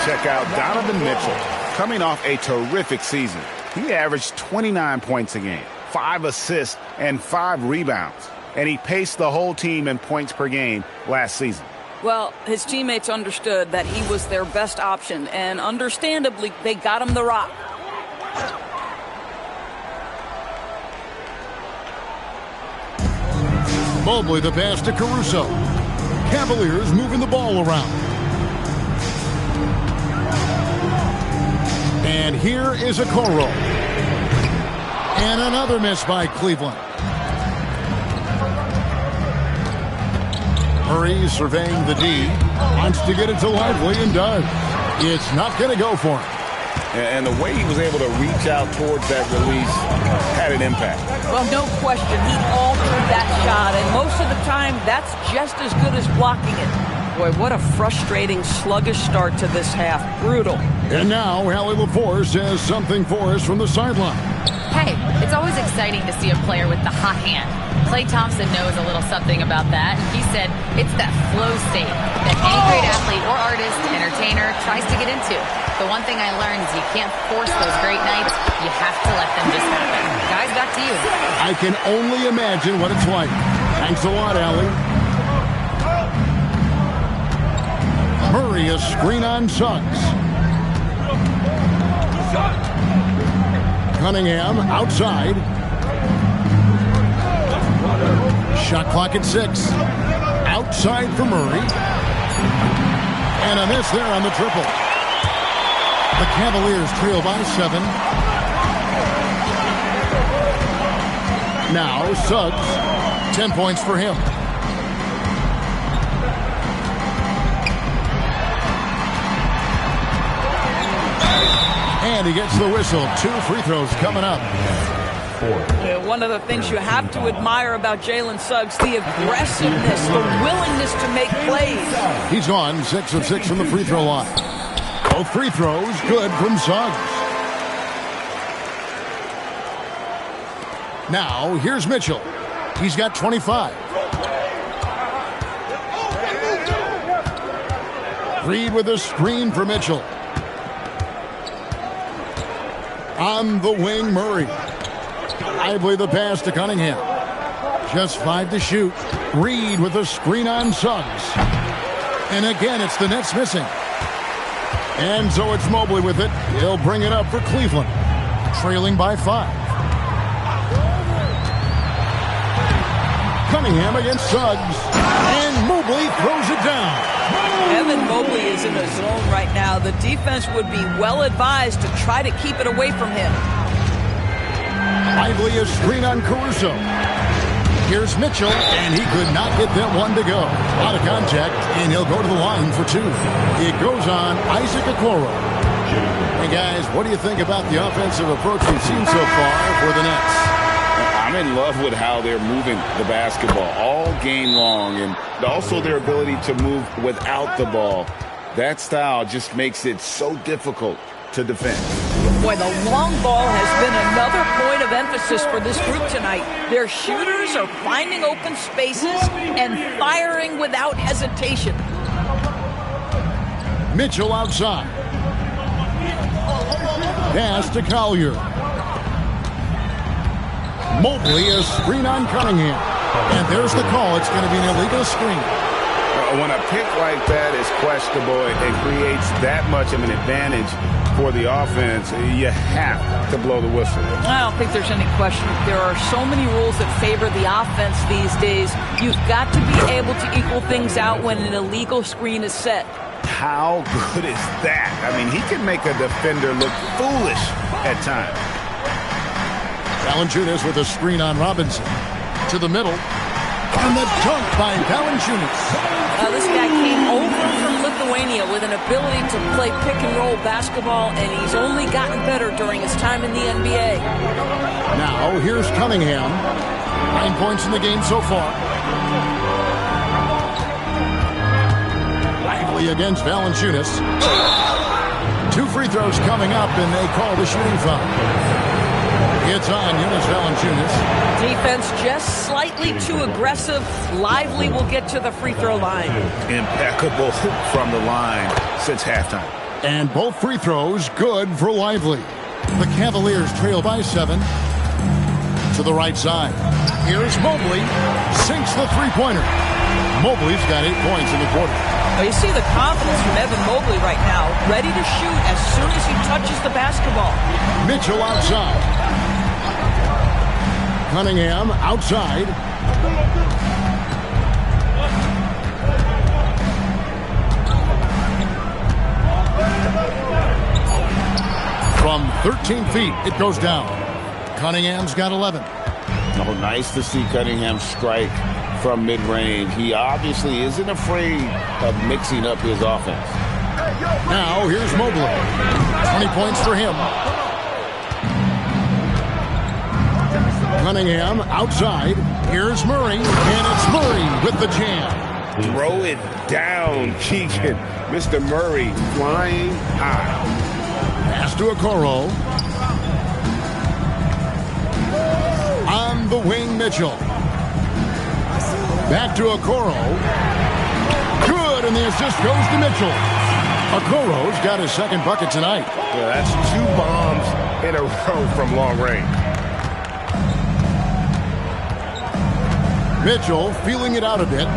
Check out Donovan Mitchell, coming off a terrific season. He averaged 29 points a game, 5 assists, and 5 rebounds. And he paced the whole team in points per game last season. Well, his teammates understood that he was their best option, and understandably, they got him the rock. Mobley the pass to Caruso. Cavaliers moving the ball around. And here is a Okoro. And another miss by Cleveland. Murray surveying the D. Wants to get it to Lively and does. It's not going to go for him. And the way he was able to reach out towards that release had an impact. Well, no question. He altered that shot, and most of the time, that's just as good as blocking it. Boy, what a frustrating, sluggish start to this half. Brutal. And now, Allie LaForce says something for us from the sideline. Hey, it's always exciting to see a player with the hot hand. Klay Thompson knows a little something about that, and he said it's that flow state that any great athlete or artist, entertainer tries to get into. The one thing I learned is you can't force those great nights. You have to let them just happen. Guys, back to you. I can only imagine what it's like. Thanks a lot, Allie. Murray, a screen on Suggs. Cunningham outside. Shot clock at 6. Outside for Murray. And a miss there on the triple. The Cavaliers trail by 7. Now Suggs, 10 points for him. And he gets the whistle. 2 free throws coming up. One of the things you have to admire about Jalen Suggs, the aggressiveness, the willingness to make plays. He's gone 6 of 6 from the free throw line. Both free throws good from Suggs. Now here's Mitchell. He's got 25. Reed with a screen for Mitchell. On the wing, Murray. Lively the pass to Cunningham. Just 5 to shoot. Reed with a screen on Suggs. And again, it's the Nets missing. And so it's Mobley with it. He'll bring it up for Cleveland. Trailing by 5. Cunningham against Suggs. And Mobley throws it down. Evan Mobley is in the zone right now. The defense would be well advised to try to keep it away from him. Lively a screen on Caruso. Here's Mitchell, and he could not get that one to go. Out of contact, and he'll go to the line for 2. It goes on Isaac Okoro. Hey, guys, what do you think about the offensive approach we've seen so far for the Nets? I'm in love with how they're moving the basketball all game long, and also their ability to move without the ball. That style just makes it so difficult to defend. Boy, the long ball has been another point of emphasis for this group tonight. Their shooters are finding open spaces and firing without hesitation. Mitchell outside. Pass to Collier. Mobley a screen on Cunningham. And there's the call. It's going to be an illegal screen. When a pick like that is questionable, it creates that much of an advantage for the offense. You have to blow the whistle. I don't think there's any question. There are so many rules that favor the offense these days. You've got to be able to equal things out when an illegal screen is set. How good is that? I mean, he can make a defender look foolish at times. Valanciunas with a screen on Robinson. To the middle. And the dunk by Valanciunas. This guy came over from Lithuania with an ability to play pick-and-roll basketball, and he's only gotten better during his time in the NBA. Now, here's Cunningham. 9 points in the game so far. Lively against Valanciunas. 2 free throws coming up, and they call the shooting foul. It's on Jonas Valanciunas. Defense just slightly too aggressive. Lively will get to the free throw line. Impeccable from the line since halftime. And both free throws good for Lively. The Cavaliers trail by 7. To the right side. Here's Mobley. Sinks the three-pointer. Mobley's got 8 points in the quarter. Well, you see the confidence from Evan Mobley right now. Ready to shoot as soon as he touches the basketball. Mitchell outside. Cunningham outside. From 13 feet, it goes down. Cunningham's got 11. Oh, nice to see Cunningham strike from mid-range. He obviously isn't afraid of mixing up his offense. Now, here's Mobley. 20 points for him. Cunningham outside. Here's Murray. And it's Murray with the jam. Throw it down, Keegan. Mr. Murray flying high. Pass to Okoro. On the wing, Mitchell. Back to Okoro. Good, and the assist goes to Mitchell. Okoro's got his second bucket tonight. Yeah, that's 2 bombs in a row from long range. Mitchell feeling it out a bit.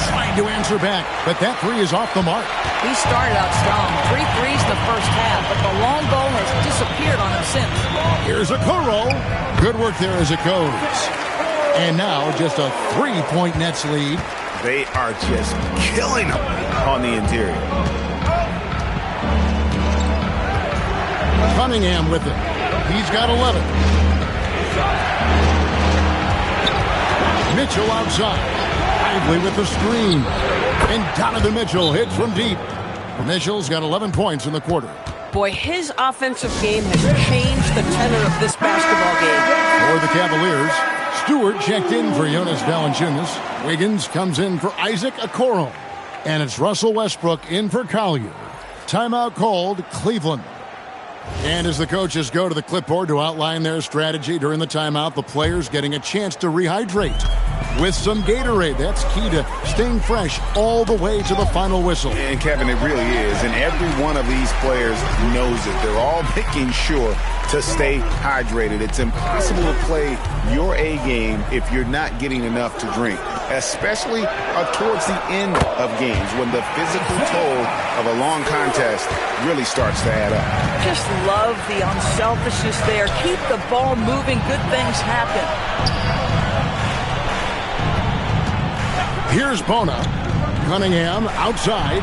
Trying to answer back, but that 3 is off the mark. He started out strong. 3 threes in the first half, but the long ball has disappeared on him since. Here's Okoro. Good work there as it goes. And now just a 3-point Nets lead. They are just killing them on the interior. Cunningham with it. He's got 11. Mitchell outside. Lively with the screen. And Donovan Mitchell hits from deep. Mitchell's got 11 points in the quarter. Boy, his offensive game has changed the tenor of this basketball game. For the Cavaliers, Stewart checked in for Jonas Valanciunas. Wiggins comes in for Isaac Okoro. And it's Russell Westbrook in for Collier. Timeout called, Cleveland. And as the coaches go to the clipboard to outline their strategy during the timeout, the players getting a chance to rehydrate. with some Gatorade. That's key to staying fresh all the way to the final whistle. And Kevin, it really is. And every one of these players knows it. They're all making sure to stay hydrated. It's impossible to play your A game if you're not getting enough to drink, especially towards the end of games when the physical toll of a long contest really starts to add up. Just love the unselfishness there. Keep the ball moving. Good things happen. Here's Bona. Cunningham outside.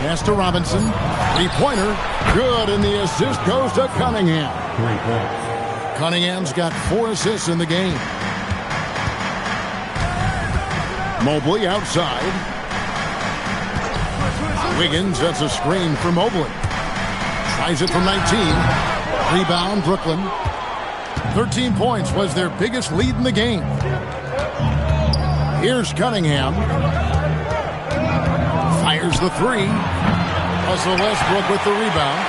Pass to Robinson. Three-pointer. Good, and the assist goes to Cunningham. 3 points. Cunningham's got 4 assists in the game. Mobley outside. Wiggins, that's a screen for Mobley. Tries it from 19. Rebound, Brooklyn. 13 points was their biggest lead in the game. Here's Cunningham. Fires the three. Russell Westbrook with the rebound.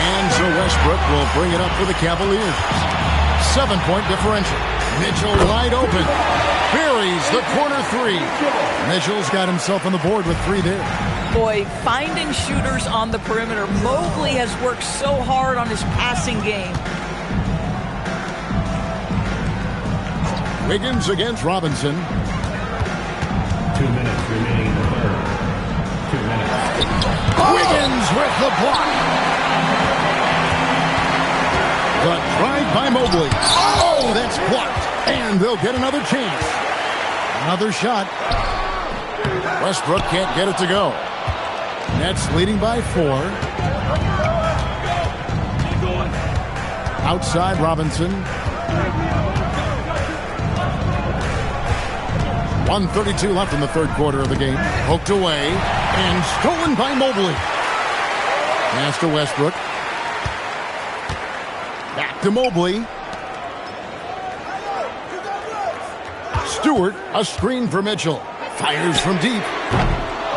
And so Westbrook will bring it up for the Cavaliers. 7-point differential. Mitchell wide open. Buries the corner three. Mitchell's got himself on the board with 3 there. Boy, finding shooters on the perimeter. Mobley has worked so hard on his passing game. Wiggins against Robinson. 2 minutes remaining in the third. 2 minutes. Wiggins with the block. The drive by Mobley. Oh, that's blocked. And they'll get another chance. Another shot. Westbrook can't get it to go. Nets leading by 4. Outside Robinson. 1:32 left in the third quarter of the game. Poked away and stolen by Mobley. Pass to Westbrook. Back to Mobley. Stewart, a screen for Mitchell. Fires from deep.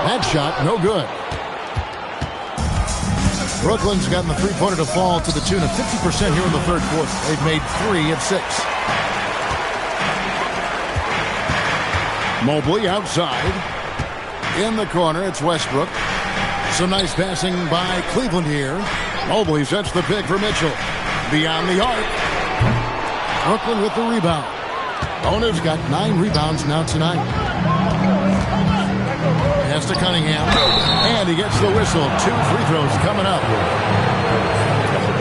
That shot, no good. Brooklyn's gotten the three-pointer to fall to the tune of 50% here in the third quarter. They've made 3 of 6. Mobley outside. In the corner, it's Westbrook. Some nice passing by Cleveland here. Mobley sets the pick for Mitchell. Beyond the arc. Brooklyn with the rebound. Bona's got 9 rebounds now tonight. Pass to Cunningham. And he gets the whistle. 2 free throws coming up.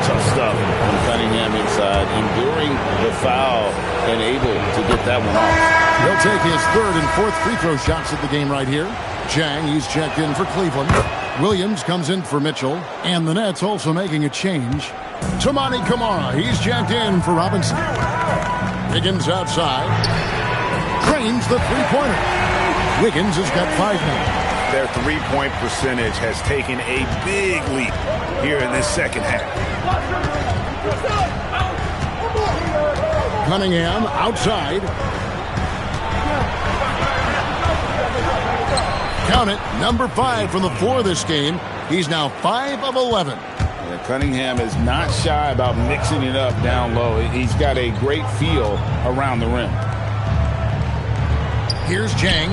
Tough stuff from Cunningham inside, enduring the foul and able to get that one off. He'll take his 3rd and 4th free throw shots at the game right here. Jang, he's checked in for Cleveland. Williams comes in for Mitchell. And the Nets also making a change. Tamani Kamara, he's checked in for Robinson. Wiggins outside. Drains the three-pointer. Wiggins has got 5 now. Their three-point percentage has taken a big leap here in this second half. Cunningham outside. Count it, number 5 from the floor this game. He's now 5 of 11. Yeah, Cunningham is not shy about mixing it up down low. He's got a great feel around the rim. Here's Jang.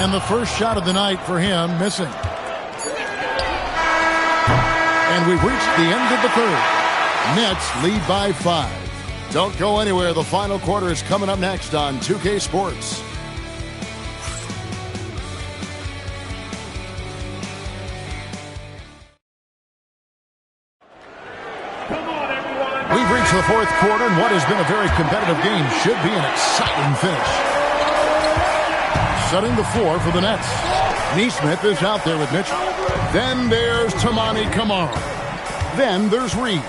And the first shot of the night for him, missing. And we've reached the end of the third. Nets lead by 5. Don't go anywhere. The final quarter is coming up next on 2K Sports. We've reached the fourth quarter, and what has been a very competitive game should be an exciting finish. Setting the floor for the Nets. Neesmith is out there with Mitchell. Then there's Tamani Kamara. Then there's Reed.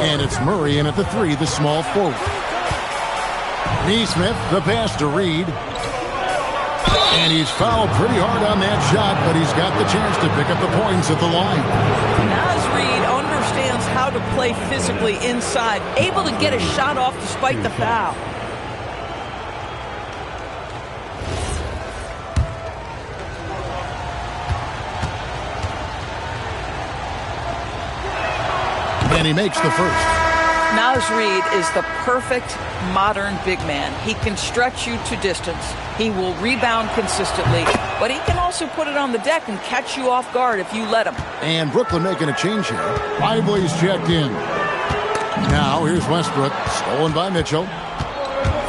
And it's Murray in at the 3, the small forward. Neesmith, the pass to Reed. And he's fouled pretty hard on that shot, but he's got the chance to pick up the points at the line. Naz Reed understands how to play physically inside, able to get a shot off despite the foul. And he makes the first. Naz Reid is the perfect modern big man. He can stretch you to distance. He will rebound consistently, but he can also put it on the deck and catch you off guard if you let him. And Brooklyn making a change here. Lively's checked in. Now here's Westbrook, stolen by Mitchell.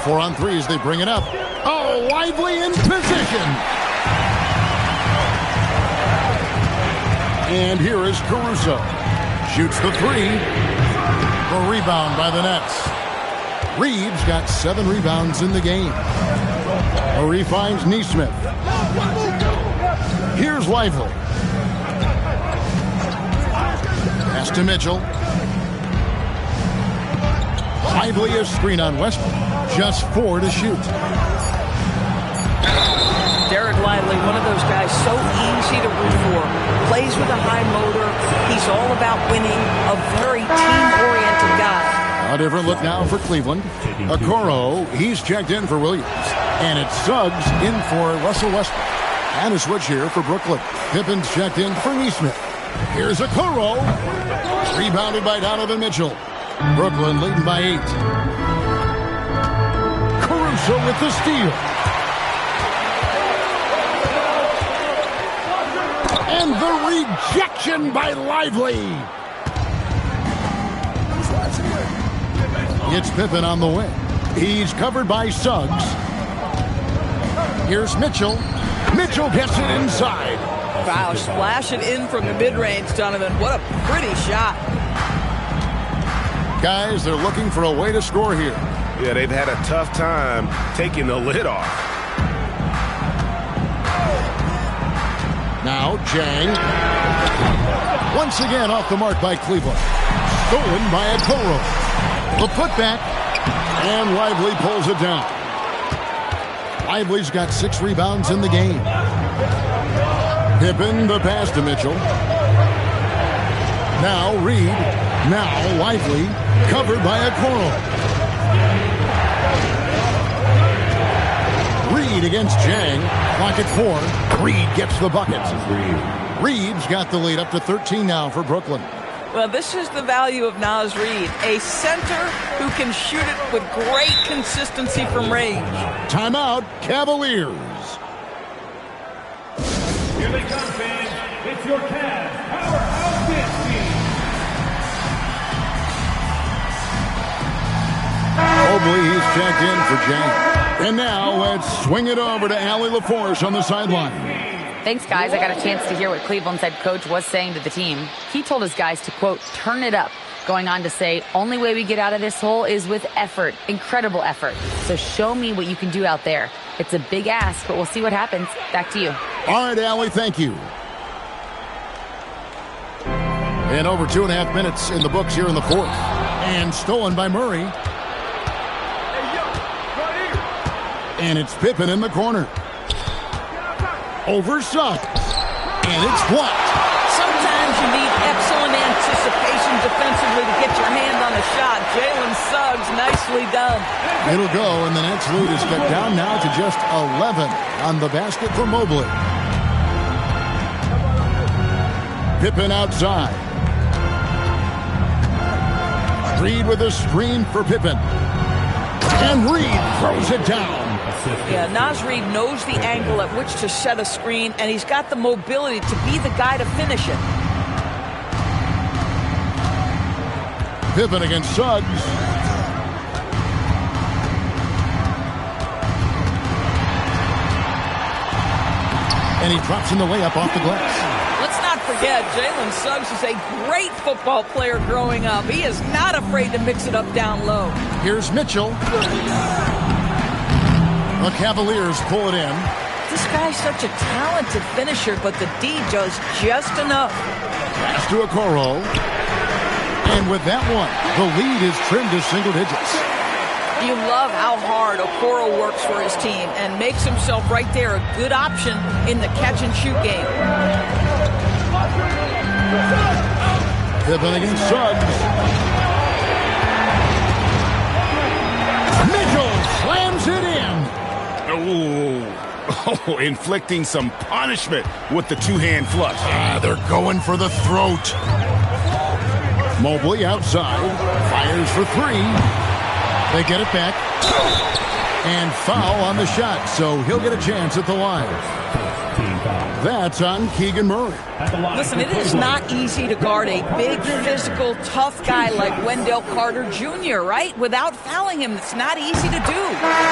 4-on-3 as they bring it up. Oh, Lively in position. And here is Caruso. Shoots the three. A rebound by the Nets. Reeves got 7 rebounds in the game. Murray finds Neesmith. Here's Lively. Pass to Mitchell. Lively is screen on Westbrook. Just 4 to shoot. Derek Lively, one of those guys so easy to root for. Plays with a high motor. He's all about winning. A very team-oriented guy. A different look now for Cleveland. Okoro, he's checked in for Williams. And it's Suggs in for Russell Westbrook. And a switch here for Brooklyn. Pippen's checked in for Neesmith. Here's Okoro. Rebounded by Donovan Mitchell. Brooklyn leading by 8. Caruso with the steal. And the rejection by Lively. It's Pippen on the wing. He's covered by Suggs. Here's Mitchell. Mitchell gets it inside. Wow, splash it in from the mid-range, Donovan. What a pretty shot. Guys, they're looking for a way to score here. Yeah, they've had a tough time taking the lid off. Now, Jang. Once again off the mark by Cleveland. Stolen by Okoro. The putback. And Lively pulls it down. Lively's got 6 rebounds in the game. Pippen, the pass to Mitchell. Now Reed. Now Lively. Covered by Okoro. Reed against Jang. Clock at 4. Reed gets the bucket. Reed's got the lead up to 13 now for Brooklyn. Well, this is the value of Naz Reid, a center who can shoot it with great consistency from range. Timeout, Cavaliers. Here they come, fans. It's your Cavs Powerhouse Dance Team. Mobley, he's checked in for Jang. And now let's swing it over to Allie LaForce on the sideline. Thanks, guys. I got a chance to hear what Cleveland's head coach was saying to the team. He told his guys to, quote, turn it up, going on to say, only way we get out of this hole is with effort, incredible effort. So show me what you can do out there. It's a big ask, but we'll see what happens. Back to you. All right, Allie, thank you. And over 2.5 minutes in the books here in the fourth. And stolen by Murray. And it's Pippen in the corner. Over Suggs. And it's blocked. Sometimes you need excellent anticipation defensively to get your hand on a shot. Jalen Suggs, nicely done. It'll go, and the Nets lead is cut down now to just 11 on the basket for Mobley. Pippen outside. Reed with a screen for Pippen. And Reed throws it down. Yeah, Naz Reid knows the angle at which to set a screen, and he's got the mobility to be the guy to finish it. Pippen against Suggs. And he drops in the layup off the glass. Let's not forget, Jalen Suggs is a great football player growing up. He is not afraid to mix it up down low. Here's Mitchell. The Cavaliers pull it in. This guy's such a talented finisher, but the D does just enough. Pass to Okoro. And with that one, the lead is trimmed to single digits. You love how hard Okoro works for his team and makes himself right there a good option in the catch-and-shoot game. Pippen against Suggs. Mitchell slams it in. Oh, inflicting some punishment with the two-hand flush. They're going for the throat. Mobley outside. Fires for three. They get it back. And foul on the shot, so he'll get a chance at the line. That's on Keegan Murray. Listen, it is not easy to guard a big, physical, tough guy like Wendell Carter Jr., right? Without fouling him, it's not easy to do.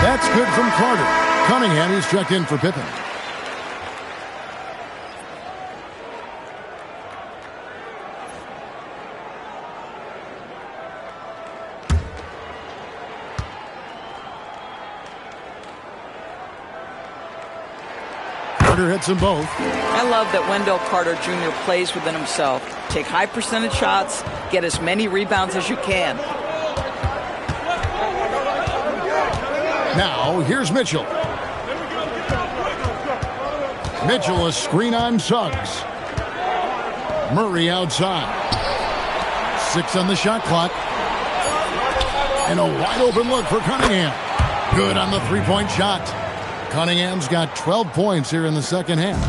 That's good from Carter. Cunningham, he's checked in for Pippen. Carter hits them both. I love that Wendell Carter Jr. plays within himself. Take high percentage shots, get as many rebounds as you can. Now, here's Mitchell. Mitchell, a screen on Suggs. Murray outside. 6 on the shot clock. And a wide open look for Cunningham. Good on the three-point shot. Cunningham's got 12 points here in the second half.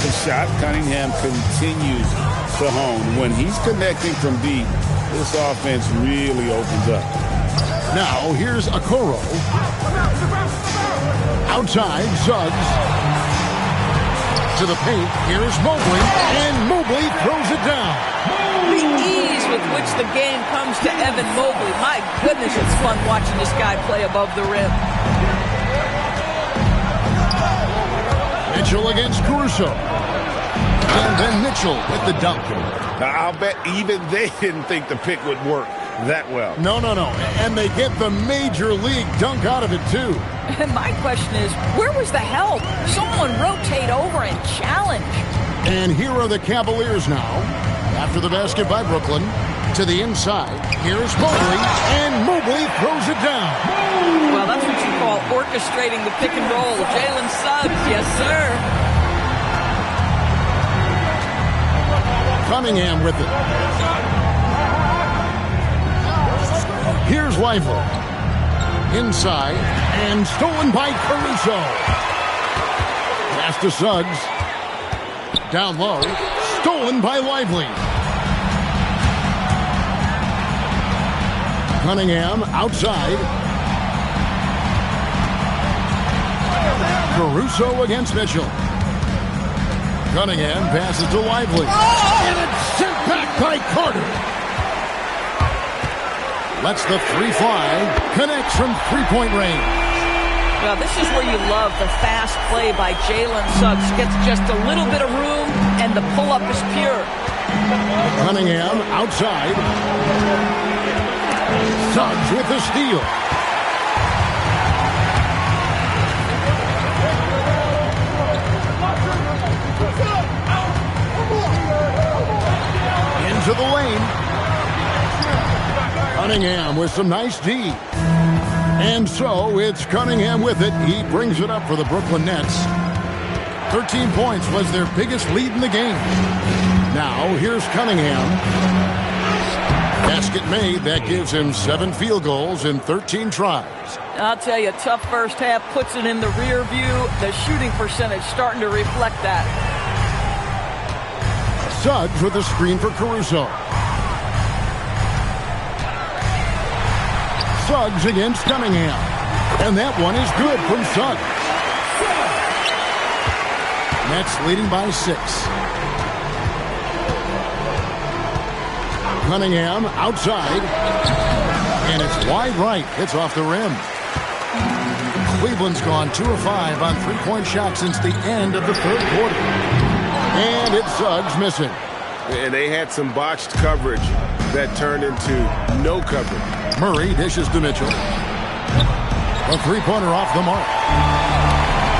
The shot Cunningham continues to hone. When he's connecting from deep, this offense really opens up. Now, here's Okoro. Outside, Suggs. To the paint, here's Mobley. And Mobley throws it down. The ease with which the game comes to Evan Mobley. My goodness, it's fun watching this guy play above the rim. Mitchell against Caruso. And then Mitchell with the dunk. I'll bet even they didn't think the pick would work that well. No. And they get the major league dunk out of it, too. And my question is, where was the help? Someone rotate over and challenge. And here are the Cavaliers now. After the basket by Brooklyn. To the inside. Here's Mobley. And Mobley throws it down. Well, that's what you call orchestrating the pick and roll. Jalen Suggs, yes, sir. Cunningham with it. Here's Lively. Inside. And stolen by Caruso. Pass to Suggs. Down low. Stolen by Lively. Cunningham outside. Caruso against Mitchell. Cunningham passes to Lively. And it's sent back by Carter. Lets the three fly. Connects from three-point range. Well, this is where you love the fast play by Jalen Suggs. Gets just a little bit of room, and the pull-up is pure. Cunningham outside. Suggs with the steal. Into the lane. Cunningham with some nice D. And so it's Cunningham with it. He brings it up for the Brooklyn Nets. 13 points was their biggest lead in the game. Now here's Cunningham. Basket made. That gives him 7 field goals in 13 tries. I'll tell you, tough first half puts it in the rear view. The shooting percentage starting to reflect that. Suggs with a screen for Caruso. Suggs against Cunningham. And that one is good from Suggs. Nets leading by 6. Cunningham outside. And it's wide right. It's off the rim. Cleveland's gone 2 of 5 on three-point shots since the end of the third quarter. And it's Suggs missing. And they had some botched coverage that turned into no coverage. Murray dishes to Mitchell. A three-pointer off the mark.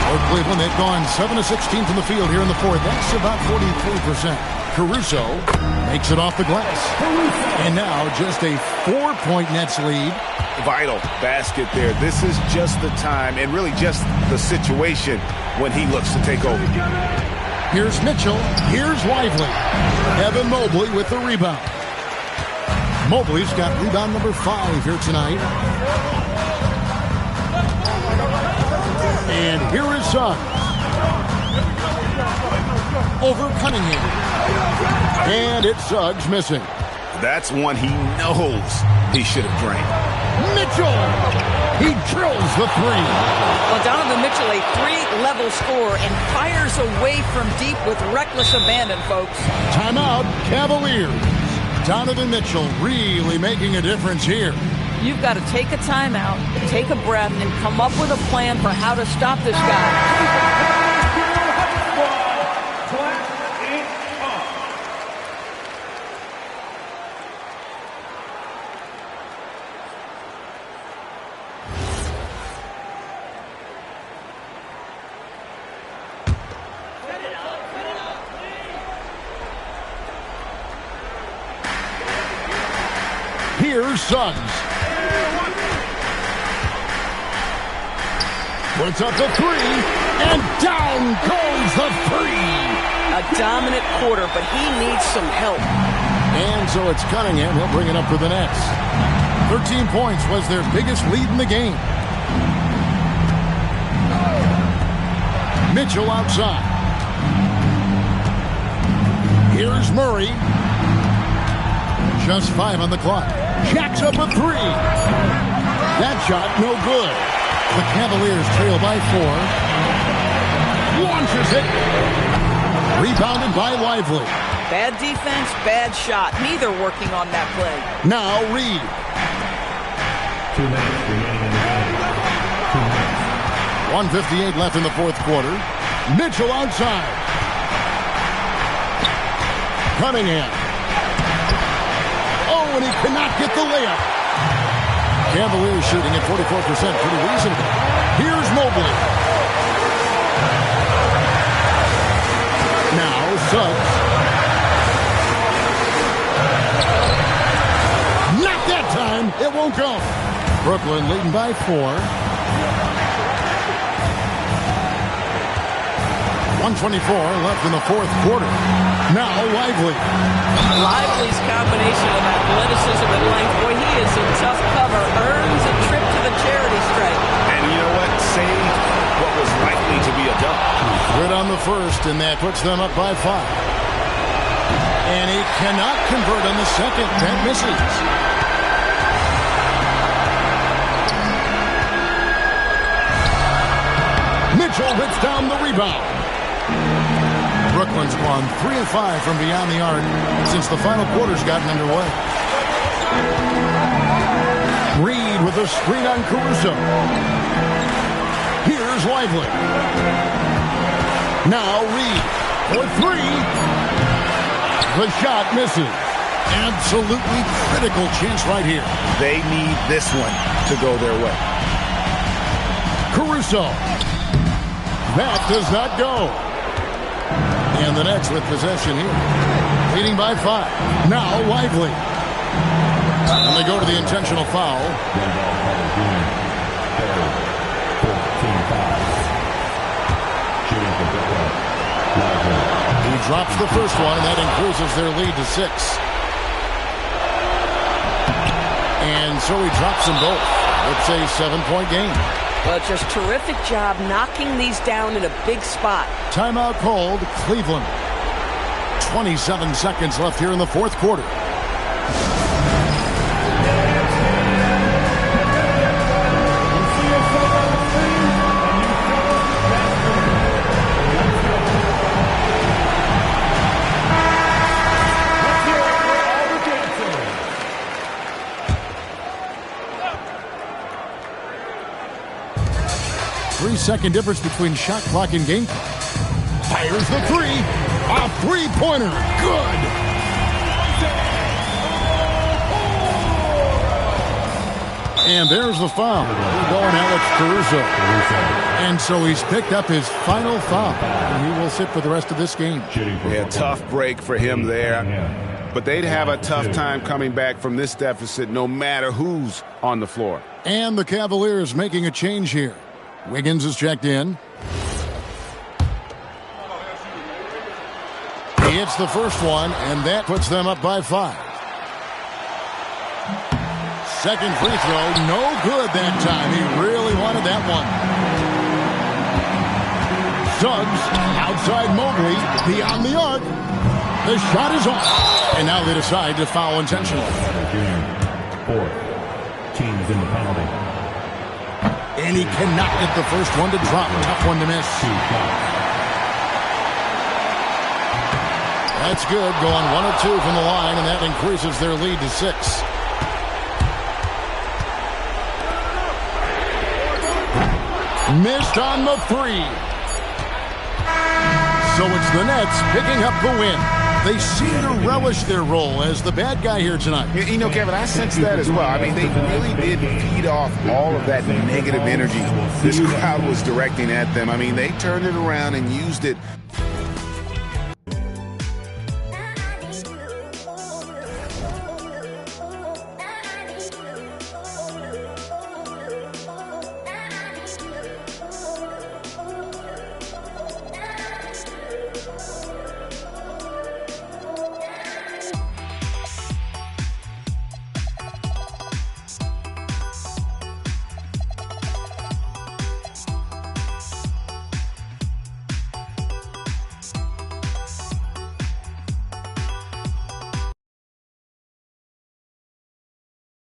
For Cleveland, they've gone 7 of 16 from the field here in the fourth. That's about 43%. Caruso makes it off the glass. And now just a 4-point Nets lead. Vital basket there. This is just the time and really just the situation when he looks to take over. Here's Mitchell. Here's Lively. Evan Mobley with the rebound. Mobley's got rebound number 5 here tonight. And here is Suggs. Over Cunningham. And it's Suggs missing. That's one he knows he should have drained. Mitchell! He drills the three. Well, Donovan Mitchell, a three-level scorer, and fires away from deep with reckless abandon, folks. Timeout, Cavaliers. Donovan Mitchell really making a difference here. You've got to take a timeout, take a breath, and come up with a plan for how to stop this guy. Here's Suggs. Puts up the three, and down goes the three. A dominant quarter, but he needs some help. And so it's Cunningham. He'll bring it up for the Nets. 13 points was their biggest lead in the game. Mitchell outside. Here's Murray. Just 5 on the clock. Jacks up a three. That shot, no good. The Cavaliers trail by 4. Launches it. Rebounded by Lively. Bad defense, bad shot. Neither working on that play. Now Reed. 2 minutes remaining in the game. 2 minutes. 1:58 left in the fourth quarter. Mitchell outside. Cunningham. Oh, and he cannot get the layup. Cavaliers shooting at 44%. Pretty reasonable. Here's Mobley. Now Suggs. Not that time. It won't go. Brooklyn leading by 4. 1:24 left in the fourth quarter. Now Lively. Lively's combination of athleticism and length, boy, he is a tough cover. Earns a trip to the charity stripe. And you know what? Saved what was likely to be a dunk. Good on the first, and that puts them up by 5. And he cannot convert on the second. That misses. Mitchell hits down the rebound. Brooklyn's won 3 of 5 from beyond the arc since the final quarter's gotten underway. Reed with a screen on Caruso. Here's Lively. Now Reed for 3. The shot misses. Absolutely critical chance right here. They need this one to go their way. Caruso. That does not go. And the Nets with possession here. Leading by 5. Now Lively. And they go to the intentional foul. He drops the first one, and that increases their lead to 6. And so he drops them both. It's a 7-point game. Well, just terrific job knocking these down in a big spot. Timeout called, Cleveland. 27 seconds left here in the fourth quarter. Three-second difference between shot clock and game clock. Fires the three. A three-pointer. Good. And there's the foul. Going Alex Caruso. And so he's picked up his final foul. And he will sit for the rest of this game. Yeah, tough break for him there. But they'd have a tough time coming back from this deficit no matter who's on the floor. And the Cavaliers making a change here. Wiggins is checked in. He hits the first one, and that puts them up by 5. Second free throw, no good that time. He really wanted that one. Suggs, outside Mobley, beyond the arc. The shot is off. And now they decide to foul intentionally. Fourth. Teams in the penalty. And he cannot get the first one to drop. Tough one to miss. That's good. Going 1 of 2 from the line, and that increases their lead to 6. Missed on the 3. So it's the Nets picking up the win. They seem to relish their role as the bad guy here tonight. You know, Kevin, I sense that as well. I mean, they really did feed off all of that negative energy this crowd was directing at them. I mean, they turned it around and used it.